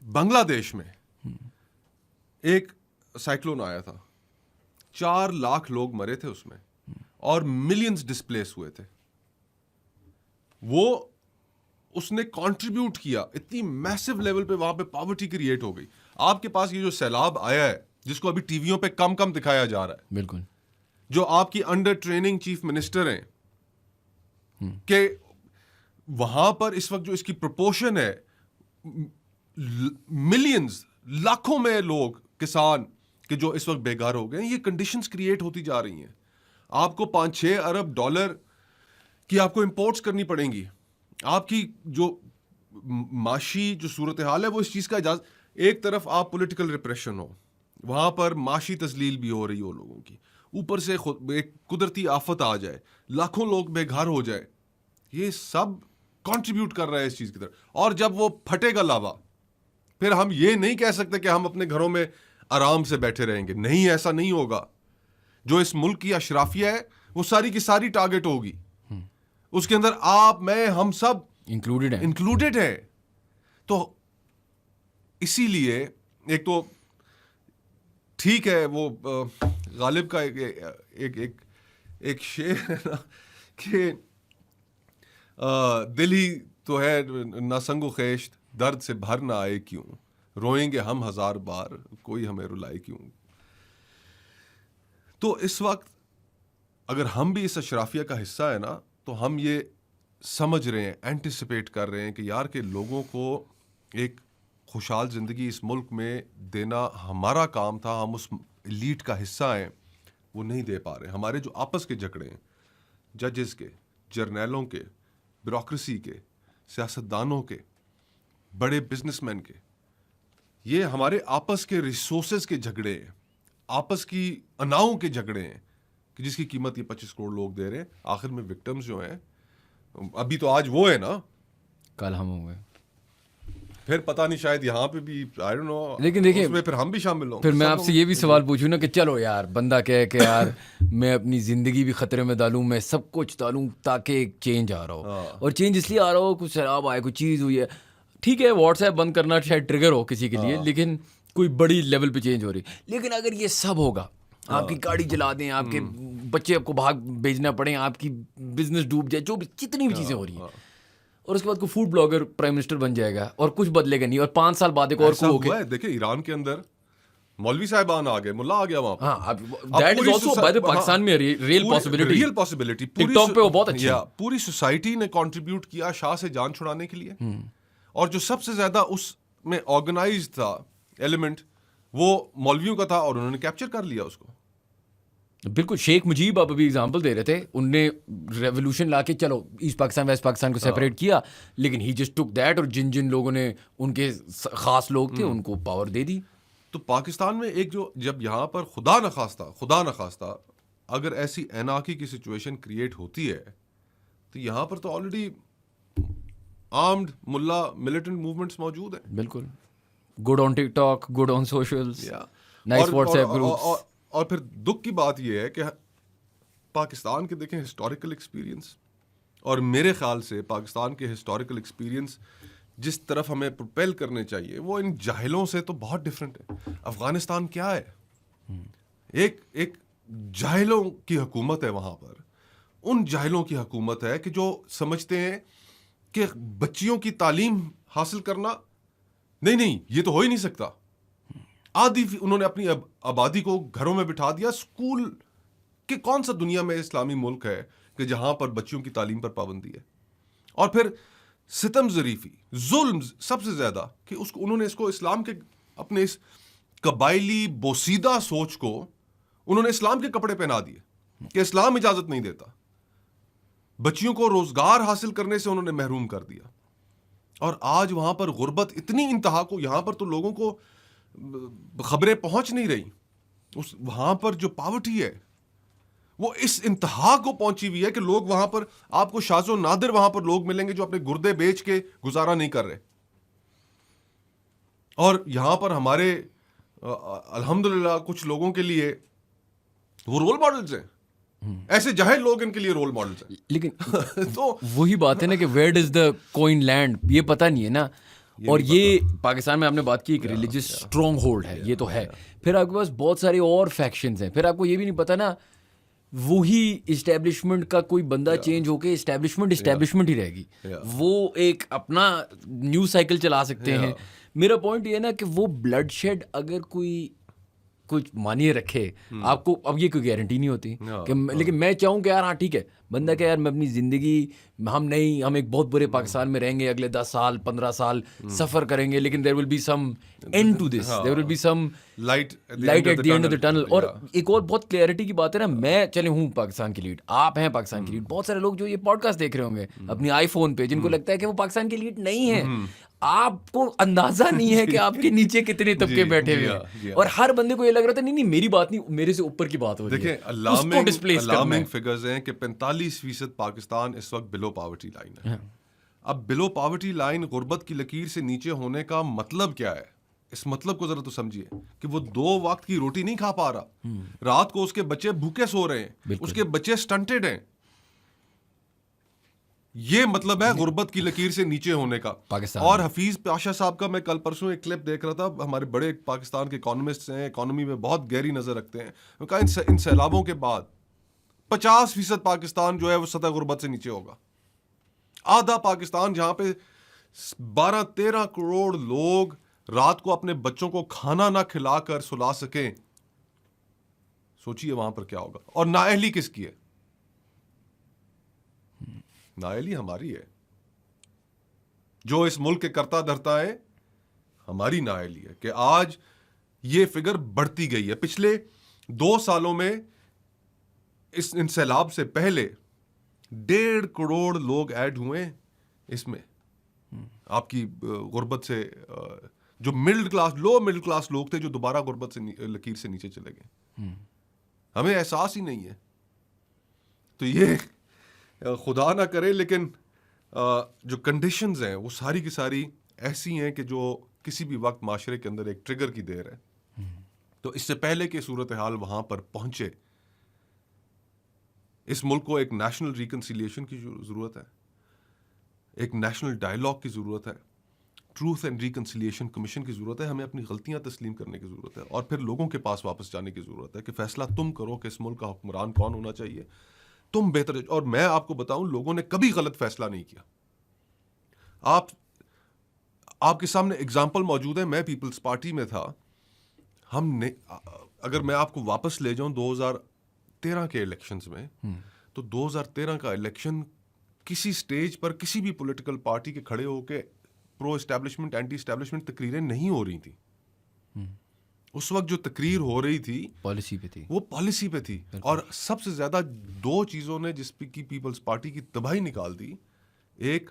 بنگلہ دیش میں ایک سائیکلون آیا تھا, 4 لاکھ لوگ مرے تھے اس میں, اور ملینز ڈسپلیس ہوئے تھے. وہ اس نے کنٹریبیوٹ کیا, اتنی میسو لیول پہ وہاں پہ پاورٹی کریٹ ہو گئی. آپ کے پاس یہ جو سیلاب آیا ہے, جس کو ابھی ٹی ویوں پہ کم دکھایا جا رہا ہے, بالکل, جو آپ کی انڈر ٹریننگ چیف منسٹر ہیں, کہ وہاں پر اس وقت جو اس کی پروپورشن ہے, ملینز, لاکھوں میں لوگ, کسان کہ جو اس وقت بیگار ہو گئے ہیں. یہ کنڈیشنز کریٹ ہوتی جا رہی ہیں. آپ کو $5-6 ارب کی آپ کو امپورٹس کرنی پڑیں گی. آپ کی جو معاشی جو صورتحال ہے وہ اس چیز کا اجازت, ایک طرف آپ پولیٹیکل ریپریشن ہو, وہاں پر معاشی تذلیل بھی ہو رہی ہو لوگوں کی, اوپر سے ایک قدرتی آفت آ جائے, لاکھوں لوگ بے گھر ہو جائے, یہ سب کنٹریبیوٹ کر رہا ہے اس چیز کی طرف. اور جب وہ پھٹے گا لاوا, پھر ہم یہ نہیں کہہ سکتے کہ ہم اپنے گھروں میں آرام سے بیٹھے رہیں گے. نہیں, ایسا نہیں ہوگا. جو اس ملک کی اشرافیہ ہے وہ ساری کی ساری ٹارگٹ ہوگی. اس کے اندر آپ, میں, ہم سب انکلوڈیڈ ہیں. تو اسی لیے ایک تو ٹھیک ہے وہ غالب کا ایک شعر ہے نا کہ دل ہی تو ہے نہ سنگ و خیشت درد سے بھر نہ آئے کیوں روئیں گے ہم 1000 بار کوئی ہمیں رلائے کیوں. تو اس وقت اگر ہم بھی اس اشرافیہ کا حصہ ہے نا تو ہم یہ سمجھ رہے ہیں, اینٹیسپیٹ کر رہے ہیں کہ یار کہ لوگوں کو ایک خوشحال زندگی اس ملک میں دینا ہمارا کام تھا, ہم اس ایلیٹ کا حصہ ہیں, وہ نہیں دے پا رہے. ہمارے جو آپس کے جھگڑے ہیں, ججز کے, جرنیلوں کے, بیوروکریسی کے, سیاستدانوں کے, بڑے بزنس مین کے, یہ ہمارے آپس کے ریسورسز کے جھگڑے ہیں, آپس کی اناؤں کے جھگڑے ہیں کہ جس کی قیمت یہ 25 کروڑ لوگ دے رہے ہیں. آخر میں وکٹمز جو ہیں ابھی تو آج وہ ہے نا, کل ہم ہوں گے, پھر پتہ نہیں شاید یہاں پہ بھی آئی ڈونٹ نو, لیکن دیکھیں اس میں پھر ہم بھی شامل ہوں. پھر میں آپ سے یہ بھی سوال پوچھوں نا کہ چلو یار بندہ کہے کہ یار میں اپنی زندگی بھی خطرے میں ڈالوں, میں سب کچھ ڈالوں تاکہ ایک چینج آ رہا ہو, اور چینج اس لیے آ رہا ہو کچھ شراب آئے, کوئی چیز ہوئی ہے, ٹھیک ہے واٹس ایپ بند کرنا شاید ٹریگر ہو کسی کے لیے, لیکن کوئی بڑی لیول پہ چینج ہو رہی. لیکن اگر یہ سب ہوگا, آپ کی گاڑی جلا دیں, آپ کے بچے آپ کو بھاگ بھیجنا پڑیں, آپ کی بزنس ڈوب جائے, جو بھی جتنی بھی چیزیں ہو رہی ہیں, اور اس کے بعد کوئی فوڈ بلاگر پرائم منسٹر بن جائے گا اور کچھ بدلے گا نہیں, اور 5 سال بعد ایک اور کو ہوا ہے. دیکھیں ایران کے اندر مولوی صاحبان آ گئے, ملا آ گیا وہاں. ہاں that is also by the Pakistan میں ریل پاسبلٹی. ٹک ٹاک پہ وہ بہت اچھی ہے. پوری سوسائٹی نے کنٹریبیوٹ کیا شاہ سے جان چھڑانے کے لیے, اور جو سب سے زیادہ اس میں آرگنائز تھا ایلیمنٹ وہ مولویوں کا تھا, اور انہوں نے کیپچر کر لیا اس کو. بالکل. شیخ مجیب آپ ابھی اگزامپل دے رہے تھے, ان نے ریولیوشن لا کے چلو ایسٹ پاکستان ویسٹ پاکستان کو سیپریٹ کیا, لیکن ہی جسٹ ٹک دیٹ, اور جن جن لوگوں نے ان کے خاص لوگ تھے ان کو پاور دے دی. تو پاکستان میں ایک جو جب یہاں پر خدا نخواستہ اگر ایسی اینارکی کی سچویشن کریٹ ہوتی ہے تو یہاں پر تو آلریڈی آرمڈ ملا ملیٹنٹ موومنٹس موجود ہیں. بالکل. Good on TikTok, good on socials, nice WhatsApp groups. اور پھر دکھ کی بات یہ ہے کہ پاکستان کے دیکھیں ہسٹوریکل ایکسپیرینس, اور میرے خیال سے پاکستان کے ہسٹوریکل ایکسپیرینس جس طرف ہمیں پروپیل کرنے چاہیے وہ ان جاہلوں سے تو بہت ڈفرینٹ ہے. افغانستان کیا ہے, ایک جاہلوں کی حکومت ہے وہاں پر. ان جاہلوں کی حکومت ہے کہ جو سمجھتے ہیں کہ بچیوں کی تعلیم حاصل کرنا نہیں یہ تو ہو ہی نہیں سکتا. آدھی انہوں نے اپنی آبادی کو گھروں میں بٹھا دیا. اسکول کہ کون سا دنیا میں اسلامی ملک ہے کہ جہاں پر بچیوں کی تعلیم پر پابندی ہے. اور پھر ستم ظریفی, ظلم سب سے زیادہ کہ انہوں نے اس کو اسلام کے اپنے اس قبائلی بوسیدہ سوچ کو انہوں نے اسلام کے کپڑے پہنا دیے کہ اسلام اجازت نہیں دیتا. بچیوں کو روزگار حاصل کرنے سے انہوں نے محروم کر دیا. اور آج وہاں پر غربت اتنی انتہا کو, یہاں پر تو لوگوں کو خبریں پہنچ نہیں رہی. وہاں پر جو پاورٹی ہے وہ اس انتہا کو پہنچی ہوئی ہے کہ لوگ وہاں پر آپ کو شاذ و نادر وہاں پر لوگ ملیں گے جو اپنے گردے بیچ کے گزارا نہیں کر رہے. اور یہاں پر ہمارے الحمدللہ کچھ لوگوں کے لیے وہ رول ماڈلز ہیں, ایسے جاہل لوگ ان کے لیے رول ماڈلز ہیں. لیکن تو وہی بات ہے نا کہ where does the queen land, یہ پتہ نہیں ہے نا. اور یہ پاکستان میں آپ نے بات کی ایک ریلیجس اسٹرانگ ہولڈ ہے, یہ تو ہے. پھر آپ کے پاس بہت سارے اور فیکشنز ہیں. پھر آپ کو یہ بھی نہیں پتا نا, وہی اسٹیبلشمنٹ کا کوئی بندہ چینج ہو کے اسٹیبلشمنٹ ہی رہے گی. وہ ایک اپنا نیو سائیکل چلا سکتے ہیں. میرا پوائنٹ یہ ہے نا کہ وہ بلڈ شیڈ اگر کوئی کچھ مانیے رکھے, آپ کو اب یہ کوئی گارنٹی نہیں ہوتی کہ, لیکن میں چاہوں کہ یار ہاں ٹھیک ہے بندہ کہ یار میں اپنی زندگی ہم ایک بہت برے پاکستان میں رہیں گے, اگلے 10 سال 15 سال سفر کریں گے, لیکن there will be some end to this, there will be some light at the end of the tunnel. اور ایک اور بہت کلیئرٹی کی بات ہے نا, میں چلے ہوں پاکستان کی لیڈ, آپ ہیں پاکستان کی لیڈ, بہت سارے لوگ جو یہ پوڈ کاسٹ دیکھ رہے ہوں گے اپنی آئی فون پہ, جن کو لگتا ہے کہ وہ پاکستان کی لیڈ نہیں ہے. آپ کو اندازہ نہیں ہے کہ آپ کے نیچے کتنے طبقے بیٹھے ہوئے ہیں, اور ہر بندے کو یہ لگ رہا تھا نہیں میری بات نہیں, میرے سے اوپر کی بات ہو رہی ہے. دیکھیں الارمنگ فگرز ہیں کہ 45% پاکستان اس وقت بلو پاورٹی لائن ہے. اب بلو پاورٹی لائن غربت کی لکیر سے نیچے ہونے کا مطلب کیا ہے, اس مطلب کو ذرا تو سمجھیے کہ وہ 2 وقت کی روٹی نہیں کھا پا رہا, رات کو اس کے بچے بھوکے سو رہے ہیں, اس کے بچے سٹنٹڈ ہیں. یہ مطلب ہے غربت کی لکیر سے نیچے ہونے کا. پاکستان اور حفیظ پاشا صاحب کا میں کل پرسوں ایک کلپ دیکھ رہا تھا, ہمارے بڑے پاکستان کے اکانومسٹ ہیں, اکانومی میں بہت گہری نظر رکھتے ہیں, انہوں نے کہا ان سیلابوں کے بعد 50% پاکستان جو ہے وہ سطح غربت سے نیچے ہوگا. آدھا پاکستان جہاں پہ 12-13 کروڑ لوگ رات کو اپنے بچوں کو کھانا نہ کھلا کر سلا سکیں, سوچیے وہاں پر کیا ہوگا. اور نااہلی کس کی ہے؟ نااہلی ہماری ہے. جو اس ملک کے کرتا دھرتا ہے ہماری نااہلی ہے کہ آج یہ فگر بڑھتی گئی ہے. پچھلے 2 سالوں میں ان سیلاب سے پہلے 1.5 کروڑ لوگ ایڈ ہوئے اس میں. آپ کی غربت سے جو لو مڈل کلاس لوگ تھے جو دوبارہ غربت سے لکیر سے نیچے چلے گئے. ہمیں احساس ہی نہیں ہے. تو یہ خدا نہ کرے, لیکن جو کنڈیشنز ہیں وہ ساری کی ساری ایسی ہیں کہ جو کسی بھی وقت معاشرے کے اندر ایک ٹریگر کی دیر ہے. تو اس سے پہلے کہ صورتحال وہاں پر پہنچے, اس ملک کو ایک نیشنل ریکنسیلیشن کی ضرورت ہے, ایک نیشنل ڈائیلاگ کی ضرورت ہے, ٹروتھ اینڈ ریکنسیلیشن کمیشن کی ضرورت ہے. ہمیں اپنی غلطیاں تسلیم کرنے کی ضرورت ہے اور پھر لوگوں کے پاس واپس جانے کی ضرورت ہے کہ فیصلہ تم کرو کہ اس ملک کا حکمران کون ہونا چاہیے, تم بہتر. اور میں آپ کو بتاؤں, لوگوں نے کبھی غلط فیصلہ نہیں کیا. آپ کے سامنے اگزامپل موجود ہے. میں پیپلز پارٹی میں تھا, ہم نے, اگر میں آپ کو واپس لے جاؤں 2013 کے الیکشنز میں, تو 2013 کا الیکشن کسی سٹیج پر کسی بھی پولیٹیکل پارٹی کے کھڑے ہو کے پرو اسٹیبلشمنٹ اینٹی اسٹیبلشمنٹ تقریریں نہیں ہو رہی تھیں. اس وقت جو تقریر ہو رہی تھی پالیسی پہ تھی, وہ پالیسی پہ تھی. اور سب سے زیادہ 2 چیزوں نے جس کی پیپلز پارٹی کی تباہی نکال دی. ایک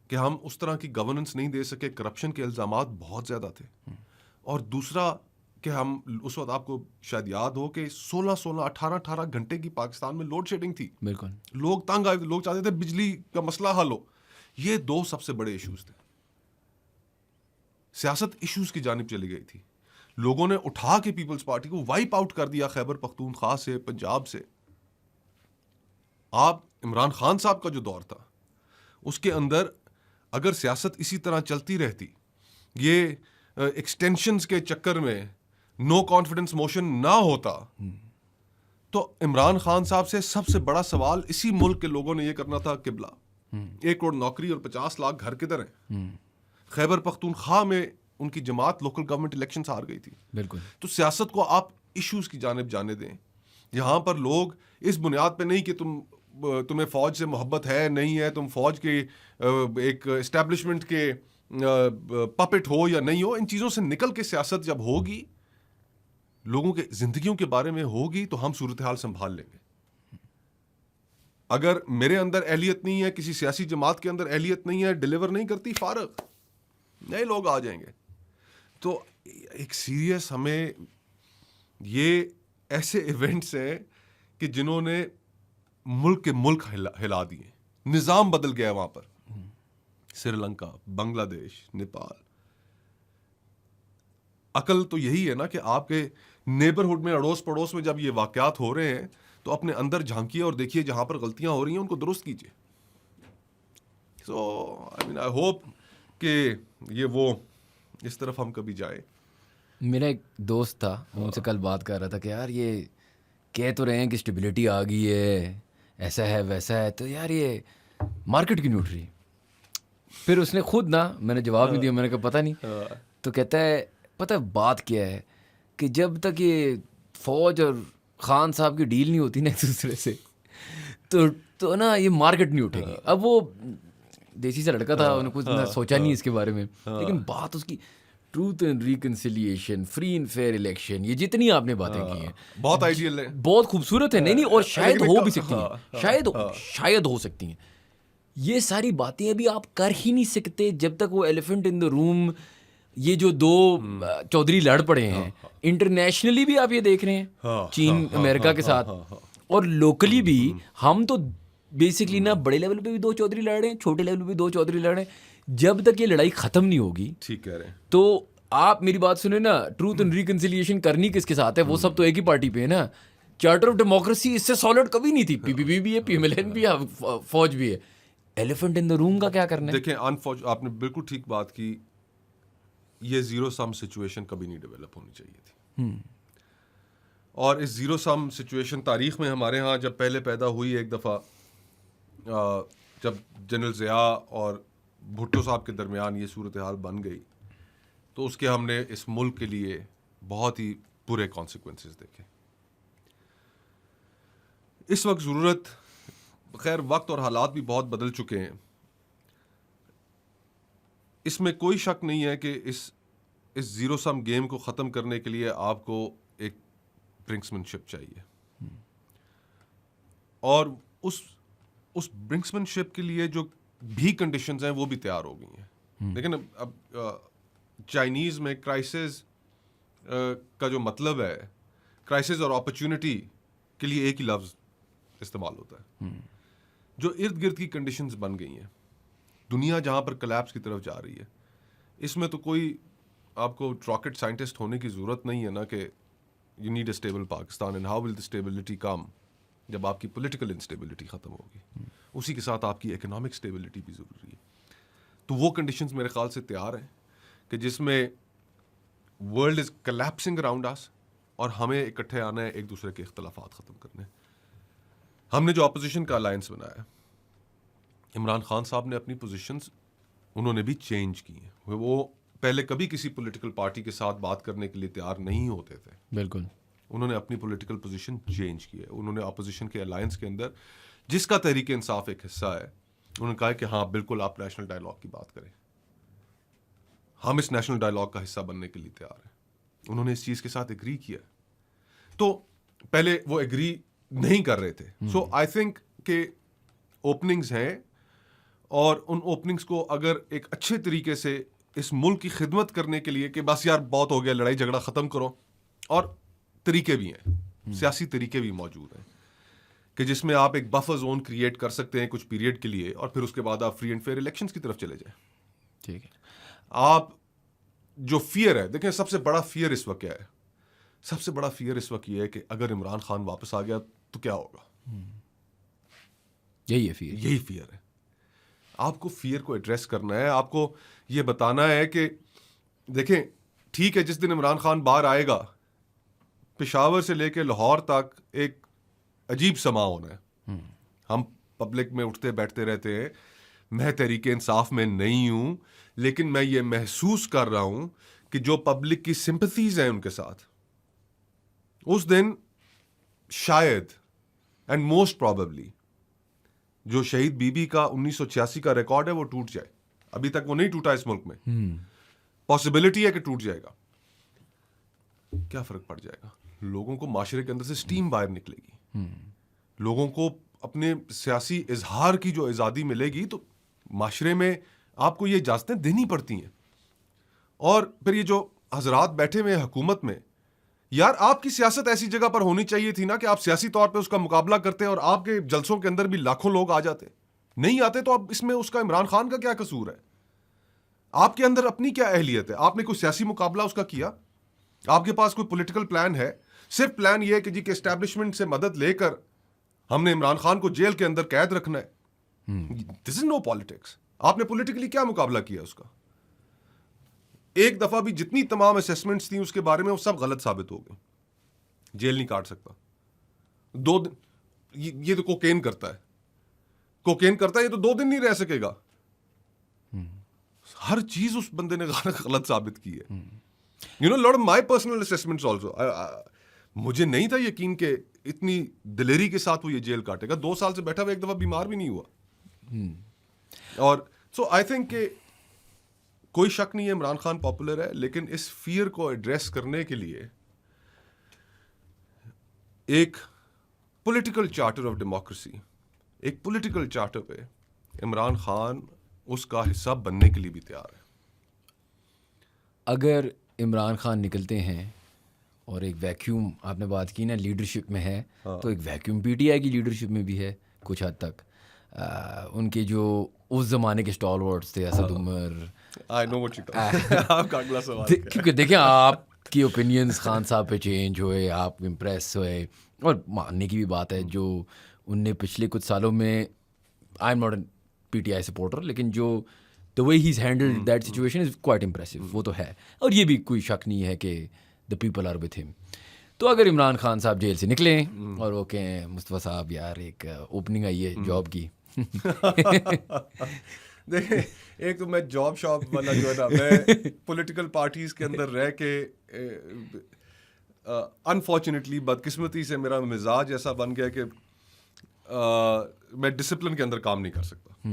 کہ ہم اس طرح کی گورننس نہیں دے سکے, کرپشن کے الزامات بہت زیادہ تھے. اور دوسرا کہ ہم اس وقت, آپ کو شاید یاد ہو کہ 18 گھنٹے کی پاکستان میں لوڈ شیڈنگ تھی. بالکل, لوگ تنگ آئے, لوگ چاہتے تھے بجلی کا مسئلہ حل ہو. یہ 2 سب سے بڑے ایشوز تھے. سیاست ایشوز کی جانب چلی گئی تھی. لوگوں نے اٹھا کے پیپلز پارٹی کو وائپ آؤٹ کر دیا خیبر پختونخوا سے, پنجاب سے. آپ عمران خان صاحب کا جو دور تھا اس کے اندر اگر سیاست اسی طرح چلتی رہتی, یہ ایکسٹینشنز کے چکر میں نو کانفیڈنس موشن نہ ہوتا, تو عمران خان صاحب سے سب سے بڑا سوال اسی ملک کے لوگوں نے یہ کرنا تھا, قبلہ 1 کروڑ نوکری اور 50 لاکھ گھر کدھر ہیں. خیبر پختونخوا میں ان کی جماعت لوکل گورنمنٹ الیکشنز ہار گئی تھی. بالکل. تو سیاست کو آپ ایشوز کی جانب جانے دیں. یہاں پر لوگ اس بنیاد پہ نہیں کہ تمہیں فوج سے محبت ہے نہیں ہے, تم فوج کے ایک اسٹیبلشمنٹ کے پپٹ ہو یا نہیں ہو, ان چیزوں سے نکل کے سیاست جب ہوگی, لوگوں کے زندگیوں کے بارے میں ہوگی, تو ہم صورتحال سنبھال لیں گے. اگر میرے اندر اہلیت نہیں ہے, کسی سیاسی جماعت کے اندر اہلیت نہیں ہے, ڈیلیور نہیں کرتی, فارغ, نئے لوگ آ جائیں گے. تو ایک سیریس, ہمیں یہ ایسے ایونٹس ہیں کہ جنہوں نے ملک ہلا دیے. نظام بدل گیا وہاں پر. سری لنکا, بنگلہ دیش, نیپال. عقل تو یہی ہے نا کہ آپ کے نیبرہڈ میں, اڑوس پڑوس میں جب یہ واقعات ہو رہے ہیں تو اپنے اندر جھانکیے اور دیکھیے جہاں پر غلطیاں ہو رہی ہیں ان کو درست کیجیے. سو آئی ہوپ کہ یہ وہ اس طرف ہم کبھی جائیں. میرا ایک دوست تھا, مجھ سے کل بات کر رہا تھا کہ یار یہ کہہ تو رہے ہیں کہ اسٹیبلٹی آ گئی ہے, ایسا ہے ویسا ہے, تو یار یہ مارکیٹ کیوں نہیں اٹھ رہی. پھر اس نے خود نا, میں نے جواب نہیں دیا, میں نے کہا پتہ نہیں. تو کہتا ہے پتہ بات کیا ہے کہ جب تک یہ فوج اور خان صاحب کی ڈیل نہیں ہوتی نا ایک دوسرے سے, تو نا یہ مارکیٹ نہیں اٹھے گی. اب وہ دیسی سا لڑکا تھا, انہوں نے کچھ سوچا نہیں اس کے بارے میں, لیکن بات اس کی truth and reconciliation, free and fair election, یہ جتنی آپ نے باتیں کی ہیں بہت آئیڈیل ہے, بہت خوبصورت ہے. نہیں اور شاید ہو بھی سکتی ہیں, شاید ہو سکتی ہیں. یہ ساری باتیں ابھی آپ کر ہی نہیں سکتے جب تک وہ ایلیفنٹ ان دا روم, یہ جو 2 چودھری لڑ پڑے ہیں. انٹرنیشنلی بھی آپ یہ دیکھ رہے ہیں چین امریکہ کے ساتھ, اور لوکلی بھی ہم تو بیسکلی نا بڑے لیول پہ بھی 2 چودھری لڑ رہے ہیں, چھوٹے لیول پہ بھی 2 چودھری لڑ رہے ہیں. جب تک یہ لڑائی ختم نہیں ہوگی, ٹھیک کہہ رہے ہیں, تو آپ میری بات سنیں نا, ٹروتھ اینڈ ریکنسیلیشن کرنی کس کے ساتھ ہے, وہ سب تو ایک ہی پارٹی پہ ہے نا. چارٹر آف ڈیموکریسی اس سے سالڈ کبھی نہیں تھی. پی پی پی بھی ہے, پی ایم ایل این بھی ہے, فوج بھی ہے. ایلیفنٹ ان دا روم کا کیا کرنا ہے؟ دیکھیں آپ نے بالکل ٹھیک بات کی, یہ زیرو سم سچویشن کبھی نہیں ڈیولپ ہونی چاہیے تھی. اور اس زیرو سم سچویشن تاریخ میں ہمارے ہاں جب پہلے پیدا ہوئی ایک دفعہ, جب جنرل ضیاء اور بھٹو صاحب کے درمیان یہ صورتحال بن گئی, تو اس کے ہم نے اس ملک کے لیے بہت ہی برے کانسیکوینسز دیکھے. اس وقت ضرورت, خیر وقت اور حالات بھی بہت بدل چکے ہیں, اس میں کوئی شک نہیں ہے کہ اس زیرو سم گیم کو ختم کرنے کے لیے آپ کو ایک برنکسمین شپ چاہیے, اور اس برنکسمین شپ کے لیے جو بھی کنڈیشنز ہیں وہ بھی تیار ہو گئی ہیں. لیکن اب چائنیز میں کرائسس کا جو مطلب ہے, کرائسس اور اپرچونٹی کے لیے ایک ہی لفظ استعمال ہوتا ہے. جو ارد گرد کی کنڈیشنز بن گئی ہیں, دنیا جہاں پر کلیپس کی طرف جا رہی ہے, اس میں تو کوئی آپ کو راکٹ سائنٹسٹ ہونے کی ضرورت نہیں ہے نا کہ you need a stable Pakistan, and how will the stability come, جب آپ کی پولیٹیکل انسٹیبلٹی ختم ہوگی, اسی کے ساتھ آپ کی اکنامک اسٹیبلٹی بھی ضروری ہے. تو وہ کنڈیشنز میرے خیال سے تیار ہیں کہ جس میں ورلڈ از کلیپسنگ اراؤنڈ اس, اور ہمیں اکٹھے آنا ہے ایک دوسرے کے اختلافات ختم کرنے. ہم نے جو اپوزیشن کا الائنس بنایا, عمران خان صاحب نے اپنی پوزیشنز انہوں نے بھی چینج کی ہیں. وہ پہلے کبھی کسی پولیٹیکل پارٹی کے ساتھ بات کرنے کے لیے تیار نہیں ہوتے تھے. بالکل. انہوں نے اپنی پولیٹیکل پوزیشن چینج کی ہے. انہوں نے اپوزیشن کے الائنس کے اندر, جس کا تحریک انصاف ایک حصہ ہے, انہوں نے کہا کہ ہاں بالکل آپ نیشنل ڈائیلاگ کی بات کریں, ہم اس نیشنل ڈائیلاگ کا حصہ بننے کے لیے تیار ہیں. انہوں نے اس چیز کے ساتھ ایگری کیا. تو پہلے وہ ایگری نہیں کر رہے تھے. سو آئی تھنک کہ اوپننگز ہیں, اور ان اوپننگز کو اگر ایک اچھے طریقے سے اس ملک کی خدمت کرنے کے لیے کہ بس یار بہت ہو گیا, لڑائی جھگڑا ختم کرو, اور طریقے بھی ہیں, سیاسی طریقے بھی موجود ہیں کہ جس میں آپ ایک بفر زون کریٹ کر سکتے ہیں کچھ پیریڈ کے لیے, اور پھر اس کے بعد آپ فری اینڈ فیئر الیکشنز کی طرف چلے جائیں. ٹھیک ہے. آپ جو فیئر ہے, دیکھیں سب سے بڑا فیئر اس وقت کیا ہے, سب سے بڑا فیئر اس وقت یہ ہے کہ اگر عمران خان واپس آ گیا تو کیا ہوگا. یہی ہے فیئر, یہی فیئر ہے. آپ کو فیئر کو ایڈریس کرنا ہے, آپ کو یہ بتانا ہے کہ دیکھیں ٹھیک ہے, جس دن عمران خان باہر آئے گا, پشاور سے لے کے لاہور تک ایک عجیب سما ہونا ہے. ہم پبلک میں اٹھتے بیٹھتے رہتے ہیں, میں تحریک انصاف میں نہیں ہوں, لیکن میں یہ محسوس کر رہا ہوں کہ جو پبلک کی سمپتھیز ہیں ان کے ساتھ, اس دن شاید اینڈ موسٹ پرابیبلی جو شہید بی بی کا 1986 کا ریکارڈ ہے وہ ٹوٹ جائے. ابھی تک وہ نہیں ٹوٹا اس ملک میں, پاسبلٹی ہے کہ ٹوٹ جائے گا. کیا فرق پڑ جائے گا؟ لوگوں کو معاشرے کے اندر سے سٹیم باہر نکلے گی, لوگوں کو اپنے سیاسی اظہار کی جو آزادی ملے گی, تو معاشرے میں آپ کو یہ اجازتیں دینی پڑتی ہیں. اور پھر یہ جو حضرات بیٹھے ہوئے حکومت میں, یار آپ کی سیاست ایسی جگہ پر ہونی چاہیے تھی نا کہ آپ سیاسی طور پہ اس کا مقابلہ کرتے اور آپ کے جلسوں کے اندر بھی لاکھوں لوگ آ جاتے. نہیں آتے تو اب اس میں اس کا عمران خان کا کیا قصور ہے؟ آپ کے اندر اپنی کیا اہلیت ہے؟ آپ نے کوئی سیاسی مقابلہ اس کا کیا؟ آپ کے پاس کوئی پولیٹیکل پلان ہے؟ صرف پلان یہ ہے کہ جی کہ اسٹیبلشمنٹ سے مدد لے کر ہم نے عمران خان کو جیل کے اندر قید رکھنا ہے. دس از نو پالیٹکس. آپ نے پولیٹیکلی کیا مقابلہ کیا اس کا؟ ایک دفعہ بھی جتنی تمام اسیسمنٹس تھیں اس کے بارے میں وہ سب غلط ثابت ہو گئی. جیل نہیں کاٹ سکتا 2 دن, یہ تو کوکین کرتا ہے, یہ تو 2 دن نہیں رہ سکے گا. ہر چیز اس بندے نے غلط ثابت کی ہے. You know lot of my personal assessments also. مجھے نہیں تھا یقین کہ اتنی دلیری کے ساتھ وہ یہ جیل کاٹے گا. 2 سال سے بیٹھا ہوا, ایک دفعہ بیمار بھی نہیں ہوا. اور سو آئی تھنک کہ کوئی شک نہیں ہے عمران خان پاپولر ہے, لیکن اس فیئر کو ایڈریس کرنے کے لیے ایک پولیٹیکل چارٹر آف ڈیموکریسی, ایک پولیٹیکل چارٹر پہ عمران خان اس کا حصہ بننے کے لیے بھی تیار ہے. اگر عمران خان نکلتے ہیں اور ایک ویکیوم, آپ نے بات کی نا لیڈرشپ میں ہے, تو ایک ویکیوم پی ٹی آئی کی لیڈرشپ میں بھی ہے کچھ حد تک. ان کے جو اس زمانے کے اسٹال ورڈس تھے, اسد عمر, کیونکہ دیکھیں آپ کی اوپینینس خان صاحب پہ چینج ہوئے, آپ امپریس ہوئے, اور ماننے کی بھی بات ہے جو ان نے پچھلے کچھ سالوں میں, آئی ایم ناٹ PTI supporter, لیکن جو the way he's handled that situation is quite impressive. وہ تو ہے, اور یہ بھی کوئی شک نہیں ہے کہ the people are with him. تو اگر عمران خان صاحب جیل سے نکلیں اور وہ کہیں مصطفیٰ صاحب یار ایک اوپننگ آئی ہے جاب کی, دیکھیں ایک تو میں جاب شاپ والا جو ہے نا, میں پولیٹیکل پارٹیز کے اندر رہ کے انفارچونیٹلی بدقسمتی سے میرا مزاج ایسا بن گیا کہ میں ڈسپلن کے اندر کام نہیں کر سکتا.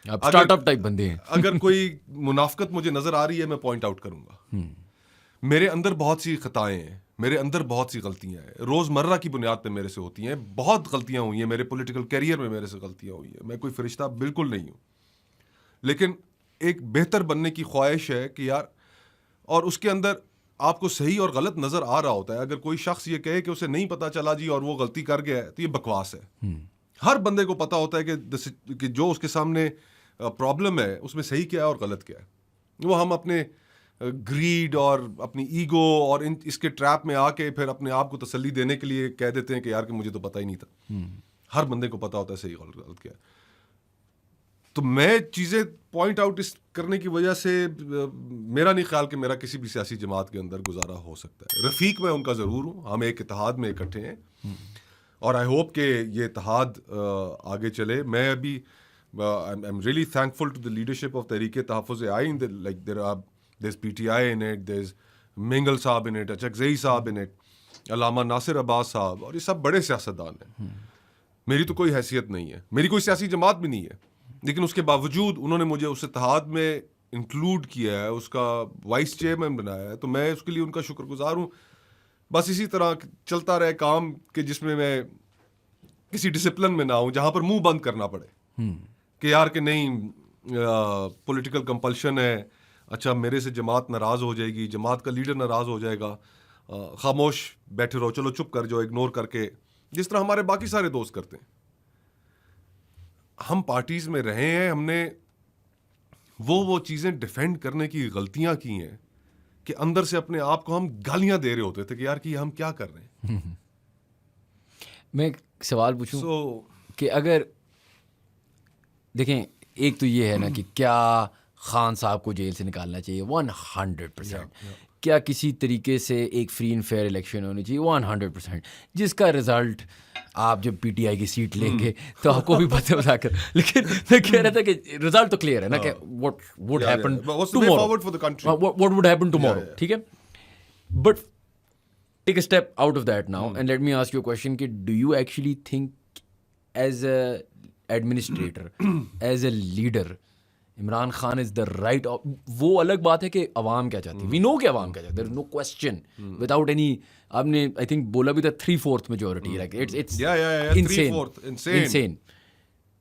آپ اسٹارٹ اپ ٹائپ بندے ہیں. اگر کوئی منافقت مجھے نظر آ رہی ہے میں پوائنٹ آؤٹ کروں گا. میرے اندر بہت سی خطائیں ہیں, میرے اندر بہت سی غلطیاں ہیں, روزمرہ کی بنیاد پہ میرے سے ہوتی ہیں, بہت غلطیاں ہوئی ہیں میرے پولیٹیکل کیریئر میں, میرے سے غلطیاں ہوئی ہیں, میں کوئی فرشتہ بالکل نہیں ہوں, لیکن ایک بہتر بننے کی خواہش ہے کہ یار, اور اس کے اندر آپ کو صحیح اور غلط نظر آ رہا ہوتا ہے. اگر کوئی شخص یہ کہے کہ اسے نہیں پتا چلا جی اور وہ غلطی کر گیا ہے تو یہ بکواس ہے. ہر بندے کو پتا ہوتا ہے کہ جو اس کے سامنے پرابلم ہے اس میں صحیح کیا ہے اور غلط کیا ہے. وہ ہم اپنے گریڈ اور اپنی ایگو اور اس کے ٹریپ میں آ کے پھر اپنے آپ کو تسلی دینے کے لیے کہہ دیتے ہیں کہ یار کہ مجھے تو پتہ ہی نہیں تھا. ہر بندے کو پتا ہوتا ہے صحیح غلط کیا ہے. تو میں چیزیں پوائنٹ آؤٹ کرنے کی وجہ سے میرا نہیں خیال کہ میرا کسی بھی سیاسی جماعت کے اندر گزارا ہو سکتا ہے. رفیق میں ان کا ضرور ہوں, ہم ایک اتحاد میں اکٹھے ہیں اور آئی ہوپ کہ یہ اتحاد آگے چلے. میں ابھی I am really thankful to the leadership of Tehreek Tahaffuz آئین. Like there's PTI in it, there's منگل صاحب in it, اچکزئی صاحب in it, علامہ ناصر عباس صاحب, اور یہ سب بڑے سیاستدان ہیں. میری تو کوئی حیثیت نہیں ہے, میری کوئی سیاسی جماعت بھی نہیں ہے, لیکن اس کے باوجود انہوں نے مجھے اس اتحاد میں انکلوڈ کیا ہے, اس کا وائس چیئرمین بنایا ہے, تو میں اس کے لیے ان کا شکر گزار ہوں. بس اسی طرح چلتا رہے کام کہ جس میں کسی ڈسپلن میں نہ ہوں جہاں پر منہ بند کرنا پڑے کہ یار کہ نہیں پولیٹیکل کمپلشن ہے, اچھا میرے سے جماعت ناراض ہو جائے گی, جماعت کا لیڈر ناراض ہو جائے گا, خاموش بیٹھے رہو, چلو چپ کر جاؤ, اگنور کر کے, جس طرح ہمارے باقی سارے دوست کرتے ہیں. ہم پارٹیز میں رہے ہیں, ہم نے وہ چیزیں ڈیفینڈ کرنے کی غلطیاں کی ہیں کہ اندر سے اپنے آپ کو ہم گالیاں دے رہے ہوتے تھے کہ یار کہ ہم کیا کر رہے ہیں. میں ایک سوال پوچھوں کہ اگر دیکھیں, ایک تو یہ ہے نا کہ کیا خان صاحب کو جیل سے نکالنا چاہیے 100%, کیا کسی طریقے سے ایک فری اینڈ فیئر الیکشن ہونی چاہیے 100%, جس کا رزلٹ آپ جب PTI کی سیٹ لیں گے تو آپ کو بھی پتہ بتا کر. لیکن میں کہہ رہا تھا کہ رزلٹ تو کلیئر ہے نا کہ what would happen tomorrow, ٹھیک ہے. But take a step out of that now and let me ask you question کہ do you actually think as a administrator, as a leader, Imran Khan is the right. وہ الگ بات ہے کہ عوام کیا چاہتی ہے, وی نو کہ عوام کیا چاہتی ہے, there is no question without any. آپ نے آئی تھنک بولا بھی تھا 3/4 majority, like it's insane.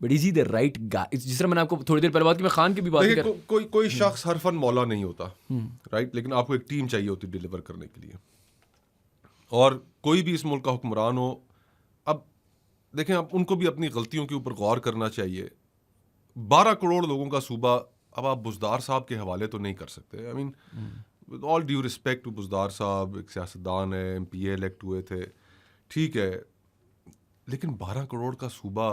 But is he the right guy? جس طرح میں نے آپ کو تھوڑی دیر پہلے بات کی, میں خان کی بھی بات کر, کوئی شخص ہر فن مولا نہیں ہوتا, رائٹ, لیکن آپ کو ایک ٹیم چاہیے ہوتی ڈیلیور کرنے کے لیے. اور کوئی بھی اس ملک کا حکمران ہو, اب دیکھیں اب ان کو بھی اپنی غلطیوں کے اوپر غور کرنا چاہیے. 12 کروڑ لوگوں کا صوبہ, اب آپ بزدار صاحب کے حوالے تو نہیں کر سکتے. I mean with all due respect to Buzdar sahab, ایک سیاستدان ہے, MPA الیکٹ ہوئے تھے, ٹھیک ہے, لیکن 12 کروڑ کا صوبہ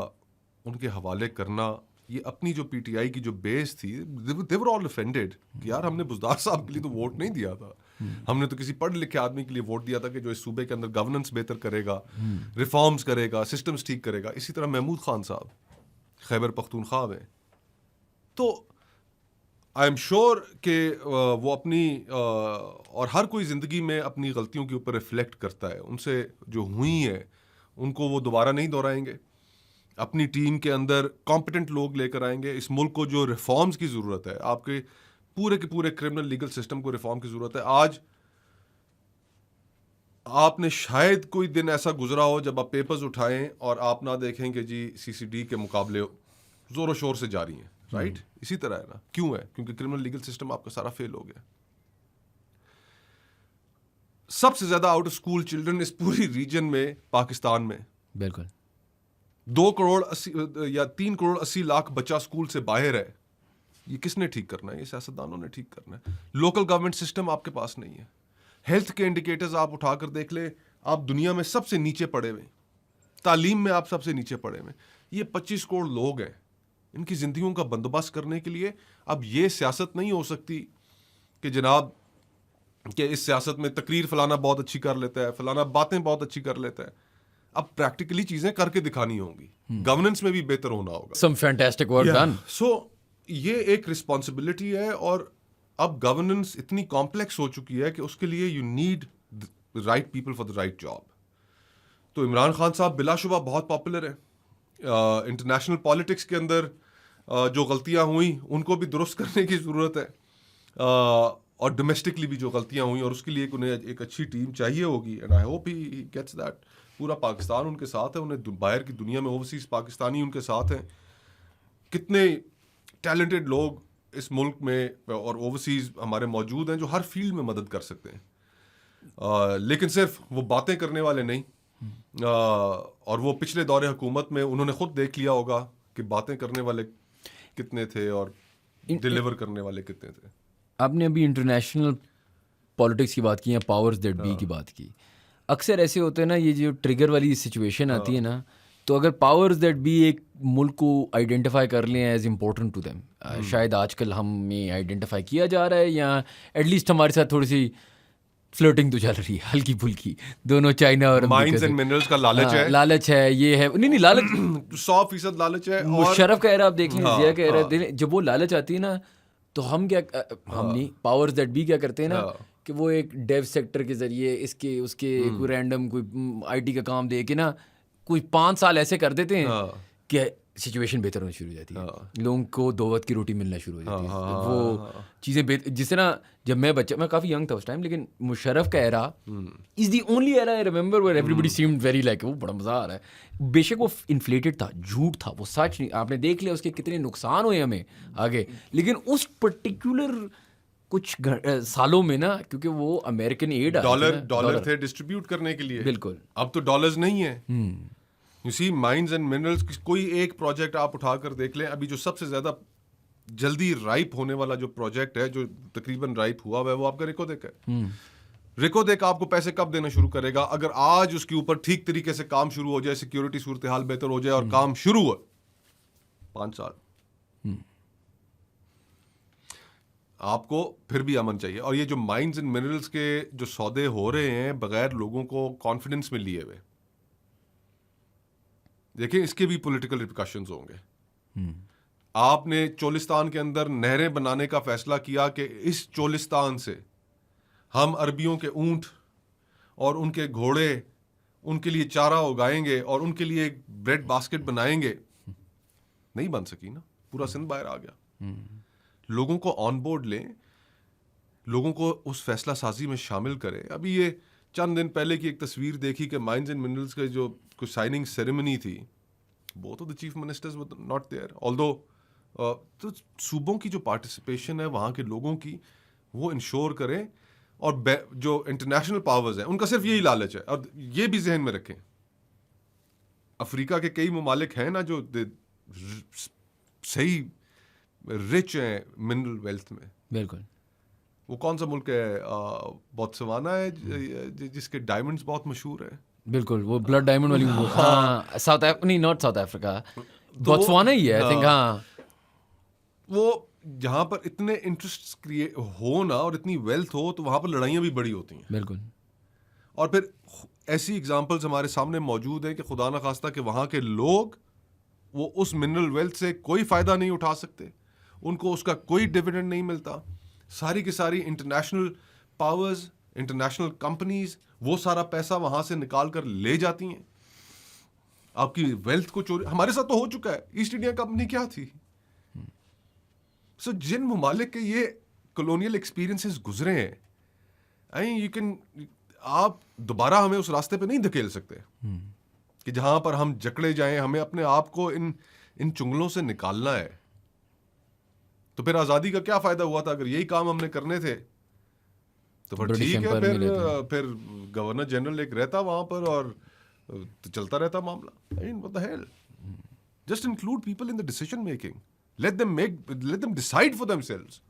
ان کے حوالے کرنا, یہ اپنی جو PTI کی جو بیس تھی, they were all offended کہ یار ہم نے بزدار صاحب کے لیے تو ووٹ نہیں دیا تھا, ہم نے تو کسی پڑھ لکھے آدمی کے لیے ووٹ دیا تھا کہ جو اس صوبے کے اندر گورننس بہتر کرے گا, ریفارمز کرے گا, سسٹمز ٹھیک کرے گا. اسی طرح محمود خان صاحب خیبر پختونخوا میں, تو آئی ایم شیور کہ وہ اپنی اور ہر کوئی زندگی میں اپنی غلطیوں کے اوپر ریفلیکٹ کرتا ہے, ان سے جو ہوئی ہیں ان کو وہ دوبارہ نہیں دہرائیں گے. اپنی ٹیم کے اندر کمپیٹنٹ لوگ لے کر آئیں گے. اس ملک کو جو ریفارمز کی ضرورت ہے, آپ کے پورے کرمنل لیگل سسٹم کو ریفارم کی ضرورت ہے. آج آپ نے شاید کوئی دن ایسا گزرا ہو جب آپ پیپرز اٹھائیں اور آپ نہ دیکھیں کہ جی CCD کے مقابلے زور و شور سے جاری ہیں, رائٹ. اسی طرح ہے نا, کیوں ہے؟ کیونکہ کرمنل لیگل سسٹم آپ کا سارا فیل ہو گیا. سب سے زیادہ آؤٹ آف اسکول چلڈرن اس پوری ریجن میں پاکستان میں, بالکل 2 کروڑ 80 یا 3 کروڑ 80 لاکھ بچہ اسکول سے باہر ہے. یہ کس نے ٹھیک کرنا ہے؟ یہ سیاستدانوں نے ٹھیک کرنا ہے. لوکل گورنمنٹ سسٹم آپ کے پاس نہیں ہے. ہیلتھ کے انڈیکیٹرز آپ اٹھا کر دیکھ لیں, آپ دنیا میں سب سے نیچے پڑے ہوئے, تعلیم میں آپ سب سے نیچے پڑے ہوئے. یہ 25 کروڑ لوگ ہیں, ان کی زندگیوں کا بندوبست کرنے کے لیے اب یہ سیاست نہیں ہو سکتی کہ جناب کہ اس سیاست میں تقریر فلانا بہت اچھی کر لیتا ہے, فلانا باتیں بہت اچھی کر لیتا ہے. اب پریکٹیکلی چیزیں کر کے دکھانی ہوں گی, گورننس میں بھی بہتر ہونا ہوگا. Some fantastic work done. سو یہ ایک رسپانسبلٹی ہے, اور اب گورننس اتنی کمپلیکس ہو چکی ہے کہ اس کے لیے you need right people for the right job. تو عمران خان صاحب بلا شبہ بہت پاپولر ہیں. انٹرنیشنل پالیٹکس کے اندر جو غلطیاں ہوئیں ان کو بھی درست کرنے کی ضرورت ہے, اور ڈومیسٹکلی بھی جو غلطیاں ہوئیں, اور اس کے لیے انہیں ایک اچھی ٹیم چاہیے ہوگی. And I hope he gets that. پورا پاکستان ان کے ساتھ ہے, انہیں باہر کی دنیا میں اوورسیز پاکستانی ان کے ساتھ ہیں. کتنے ٹیلنٹڈ لوگ اس ملک میں اور اوورسیز ہمارے موجود ہیں جو ہر فیلڈ میں مدد کر سکتے ہیں, لیکن صرف وہ باتیں کرنے والے نہیں. اور وہ پچھلے دور حکومت میں انہوں نے خود دیکھ لیا ہوگا کہ باتیں کرنے والے کتنے تھے اور ڈیلیور کرنے والے کتنے تھے. آپ نے ابھی انٹرنیشنل پالیٹکس کی بات کی یا پاورز دیٹ بی کی بات کی. اکثر ایسے ہوتے ہیں نا, یہ جو ٹریگر والی سچویشن آتی ہے نا, تو اگر پاورز دیٹ بی ایک ملک کو آئیڈینٹیفائی کر لیں ایز امپورٹنٹ ٹو دیم, شاید آج کل ہمیں آئیڈینٹیفائی کیا جا رہا ہے, یا ایٹ لیسٹ ہمارے ساتھ تھوڑی سی فلرٹنگ تو چل رہی ہے ہلکی پھلکی, دونوں چائنا اور مائنز اینڈ منرلز کا لالچ ہے, یہ ہے نہیں لالچ 100% لالچ ہے. مشرف کا ایرا آپ دیکھ لیں, ضیاء کا ایرا, جب وہ لالچ آتی ہے نا تو ہم نہیں پاورز دیٹ بی کیا کرتے ہیں نا کہ وہ ایک ڈیو سیکٹر کے ذریعے اس کے کوئی رینڈم کوئی آئی ٹی کا کام دے کے نا کوئی 5 سال ایسے کر دیتے ہیں کہ سچویشن بہتر ہونی شروع ہو جاتی ہے, لوگوں کو 2 وقت کی روٹی ملنا شروع ہو جاتی ہے. وہ چیزیں جس طرح جب میں کافی ینگ تھا اس ٹائم, لیکن مشرف کا era is the only era I remember where everybody seemed very like وہ بڑا مزہ آ رہا ہے. بے شک وہ انفلیٹڈ تھا, جھوٹ تھا, وہ سچ نہیں. آپ نے دیکھ لیا اس کے کتنے نقصان ہوئے ہمیں آگے, لیکن اس پرٹیکولر کچھ سالوں میں نا, کیونکہ وہ امریکن ایڈ ڈالر تھے ڈسٹریبیوٹ کرنے کے لیے. بالکل, اب تو ڈالرز نہیں ہیں. You see mines and minerals, کوئی ایک پروجیکٹ آپ اٹھا کر دیکھ لیں. ابھی جو سب سے زیادہ جلدی رائپ ہونے والا جو پروجیکٹ ہے, جو تقریباً رائپ ہوا ہوا ہے, وہ آپ کا ریکودیک ہے. ریکودیک آپ کو پیسے کب دینا شروع کرے گا؟ اگر آج اس کے اوپر ٹھیک طریقے سے کام شروع ہو جائے, سیکیورٹی صورتحال بہتر ہو جائے اور کام شروع ہو, 5 سال آپ کو پھر بھی امن چاہیے. اور یہ جو مائنز اینڈ منرلز کے جو سودے ہو رہے ہیں بغیر لوگوں کو کانفیڈنس میں لیے ہوئے, دیکھیں اس کے بھی پولیٹیکل ریپیکاشنز ہوں گے. آپ نے چولستان کے اندر نہریں بنانے کا فیصلہ کیا کہ اس چولستان سے ہم عربیوں کے اونٹ اور ان کے گھوڑے, ان کے لیے چارہ اگائیں گے اور ان کے لیے ایک بریڈ باسکٹ بنائیں گے. نہیں بن سکی نا, پورا سندھ باہر آ گیا. لوگوں کو آن بورڈ لیں, لوگوں کو اس فیصلہ سازی میں شامل کریں. ابھی یہ چند دن پہلے کی ایک تصویر دیکھی کہ مائنز اینڈ منرلز کے جو کوئی سائننگ سیریمنی تھی, both of the chief ministers were not there, although تو صوبوں کی جو پارٹیسپیشن ہے وہاں کے لوگوں کی, وہ انشور کریں. اور جو انٹرنیشنل پاورز ہیں ان کا صرف یہی لالچ ہے, اور یہ بھی ذہن میں رکھیں, افریقہ کے کئی ممالک ہیں نا جو صحیح رچ ہیں منرل ویلتھ میں. بالکل, وہ کون سا ملک ہے, بوتسوانا ہے جس کے ڈائمنڈز بہت مشہور ہیں. بالکل, وہ بلڈ ڈائمنڈ والی, ہاں ساؤتھ نہیں ناٹ ساؤتھ افریقہ, بوتسوانا ہی ہے آئی تھنک. ہاں, وہ جہاں پر اتنے انٹرسٹ کریٹ ہو نا اور اتنی ویلتھ ہو تو وہاں پر لڑائیاں بھی بڑی ہوتی ہیں. بالکل, اور پھر ایسی ایگزامپلز ہمارے سامنے موجود ہیں کہ خدا نخواستہ کہ وہاں کے لوگ وہ اس منرل ویلتھ سے کوئی فائدہ نہیں اٹھا سکتے, ان کو اس کا کوئی ڈیویڈنڈ نہیں ملتا. ساری کی ساری انٹرنیشنل پاورز, انٹرنیشنل کمپنیز وہ سارا پیسہ وہاں سے نکال کر لے جاتی ہیں, آپ کی ویلتھ کو چوری. ہمارے ساتھ تو ہو چکا ہے, ایسٹ انڈیا کمپنی کیا تھی. سو جن ممالک کے یہ کولونیل ایکسپیرینسز گزرے ہیں, آپ دوبارہ ہمیں اس راستے پہ نہیں دھکیل سکتے کہ جہاں پر ہم جکڑے جائیں. ہمیں اپنے آپ کو ان چنگلوں سے نکالنا ہے. تو پھر آزادی کا کیا فائدہ ہوا تھا اگر یہی کام ہم نے کرنے تھے؟ تو پھر ٹھیک ہے, پھر گورنر جنرل ایک رہتا وہاں پر اور چلتا رہتا معاملہ. What the hell? Just include people in the decision making. Let them decide for themselves.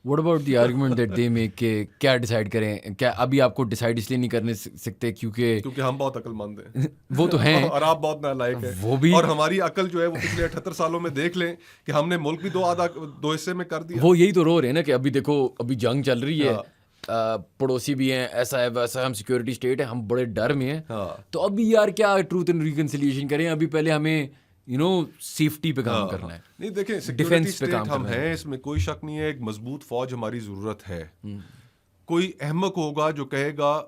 What about the argument that they make کہ کیا ڈیسائیڈ کریں, کیا ابھی آپ کو ڈیسائیڈ اس لیے نہیں کرنے سکتے کیونکہ ہم بہت عقل مند ہیں وہ تو ہیں اور آپ بہت نالائق ہیں, وہ بھی, اور ہماری عقل جو ہے وہ پچھلے 78 سالوں میں دیکھ لیں کہ ہم نے ملک بھی دو حصے میں کر دیا. وہ یہی تو رو رہے ہیں نا کہ ابھی دیکھو ابھی جنگ چل رہی ہے, پڑوسی بھی ہیں, ایسا ہے ویسا, ہم سیکورٹی اسٹیٹ ہے, ہم بڑے ڈر میں ہیں, تو ابھی یار کیا ٹروتھ اینڈ ریکنسیلیشن کریں, ابھی پہلے ہمیں سیفٹی پہ کام کرنا ہے. نہیں دیکھیں سیکورٹی اسٹیٹ ہم ہیں, اس میں کوئی شک نہیں ہے, ایک مضبوط فوج ہماری ضرورت ہے. کوئی احمق ہوگا جو کہے گا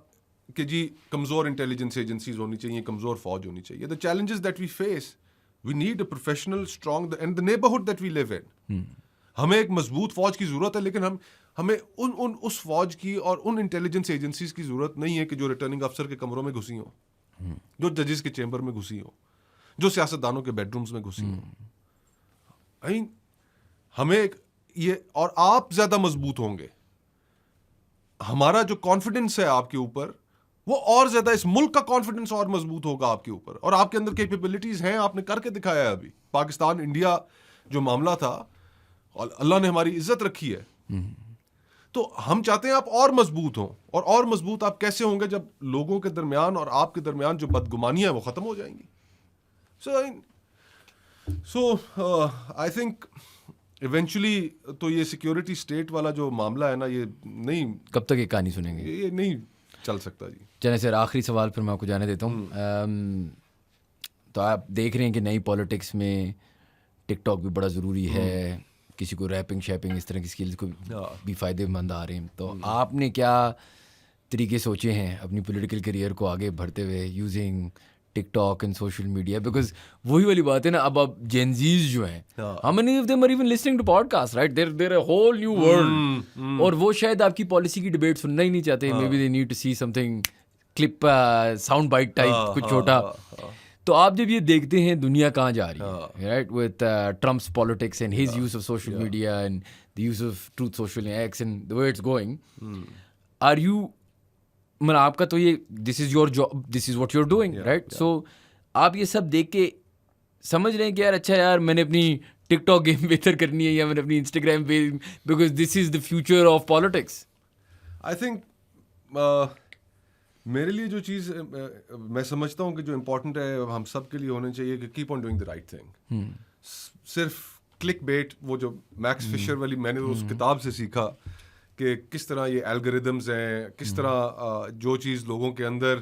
کہ جی کمزور انٹیلیجنس ایجنسیز ہونی چاہیے, کمزور فوج ہونی چاہیے. The challenges that we face, we need a professional, strong, and the neighborhood that we live in. ہمیں ایک مضبوط فوج کی ضرورت ہے, لیکن ہمیں اس فوج کی اور ان انٹیلیجنس ایجنسیز کی ضرورت نہیں ہے کہ جو ریٹرننگ افسر کے کمروں میں گھسی ہوں, جو ججز کے چیمبر میں گھسی ہوں, جو سیاستدانوں کے بیڈ رومز میں گھسی ہوں. ہمیں یہ, اور آپ زیادہ مضبوط ہوں گے, ہمارا جو کانفیڈنس ہے آپ کے اوپر وہ اور زیادہ, اس ملک کا کانفیڈنس اور مضبوط ہوگا آپ کے اوپر, اور آپ کے اندر کیپیبلٹیز ہیں, آپ نے کر کے دکھایا ہے. ابھی پاکستان انڈیا جو معاملہ تھا, اللہ نے ہماری عزت رکھی ہے, تو ہم چاہتے ہیں آپ اور مضبوط ہوں. اور مضبوط آپ کیسے ہوں گے جب لوگوں کے درمیان اور آپ کے درمیان جو بدگمانیاں ہیں وہ ختم ہو جائیں گی. So I think ایونچولی تو یہ سیکورٹی اسٹیٹ والا جو معاملہ ہے نا, یہ نہیں, کب تک یہ کہانی سنیں گے, یہ نہیں چل سکتا جی. چلیں سر آخری سوال پھر میں آپ کو جانے دیتا ہوں. تو آپ دیکھ رہے ہیں کہ نئی پالیٹکس میں ٹک ٹاک بھی بڑا ضروری ہے, کسی کو ریپنگ شیپنگ اس طرح کی اسکلز کو بھی فائدے مند آ رہے ہیں, تو آپ نے کیا طریقے سوچے ہیں اپنی پولیٹیکل کیریئر کو آگے بڑھتے ہوئے using TikTok and social media? Because وہی والی بات ہے نا, اب جینزیز جو ہیں, how many of them are even listening to podcasts, right? They're a whole new world. اور وہ شاید آپ کی پالیسی کی ڈبیٹ سننا ہی نہیں چاہتے. Maybe they need to see something clip, sound bite type, کچھ چھوٹا. تو آپ جب یہ دیکھتے ہیں دنیا کہاں جا رہی ہے, right, with Trump's politics and his use of social media and the use of Truth Social and X and the way it's going, are you, مطلب آپ کا تو یہ this is your job, this is what you are doing, right, so آپ یہ سب دیکھ کے سمجھ رہے ہیں کہ یار اچھا یار میں نے اپنی ٹک ٹاک گیم بہتر کرنی ہے, یا میں نے اپنی انسٹاگرام پہ, because this is the future of politics. I think میرے لیے جو چیز میں سمجھتا ہوں کہ جو امپورٹنٹ ہے ہم سب کے لیے ہونا چاہیے کہ keep on doing the right thing. صرف کلک بیٹ, وہ جو میکس فشر والی میں نے اس کتاب سے سیکھا کہ کس طرح یہ الگوریدمز ہیں, کس طرح جو چیز لوگوں کے اندر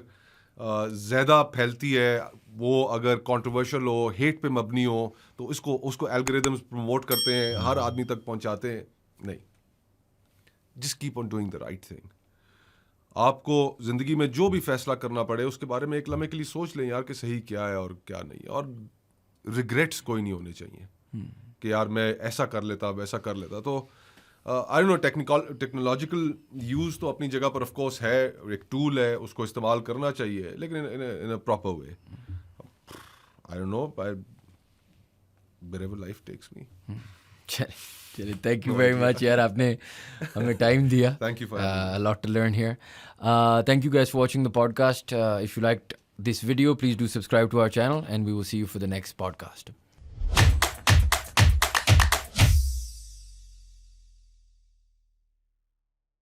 زیادہ پھیلتی ہے وہ اگر کنٹروورشل ہو, ہیٹ پہ مبنی ہو, تو اس کو الگوریدمز پروموٹ کرتے ہیں, ہر آدمی تک پہنچاتے ہیں. نہیں, just keep on doing the right thing. آپ کو زندگی میں جو بھی فیصلہ کرنا پڑے اس کے بارے میں ایک لمحے کے لیے سوچ لیں یار کہ صحیح کیا ہے اور کیا نہیں, اور ریگریٹس کوئی نہیں ہونے چاہیے کہ یار میں ایسا کر لیتا, ویسا کر لیتا. تو I don't know, technological use تو اپنی جگہ پر آف کورس ہے, ایک ٹول ہے, اس کو استعمال کرنا چاہیے, لیکن in a proper way. I don't know, wherever life takes me. چلیے تھینک یو ویری مچ یار, آپ نے ہمیں ٹائم دیا. Thank you for a lot to learn here. Thank you guys for watching the podcast. If you liked this video, please do subscribe to our channel and we will see you for the next podcast.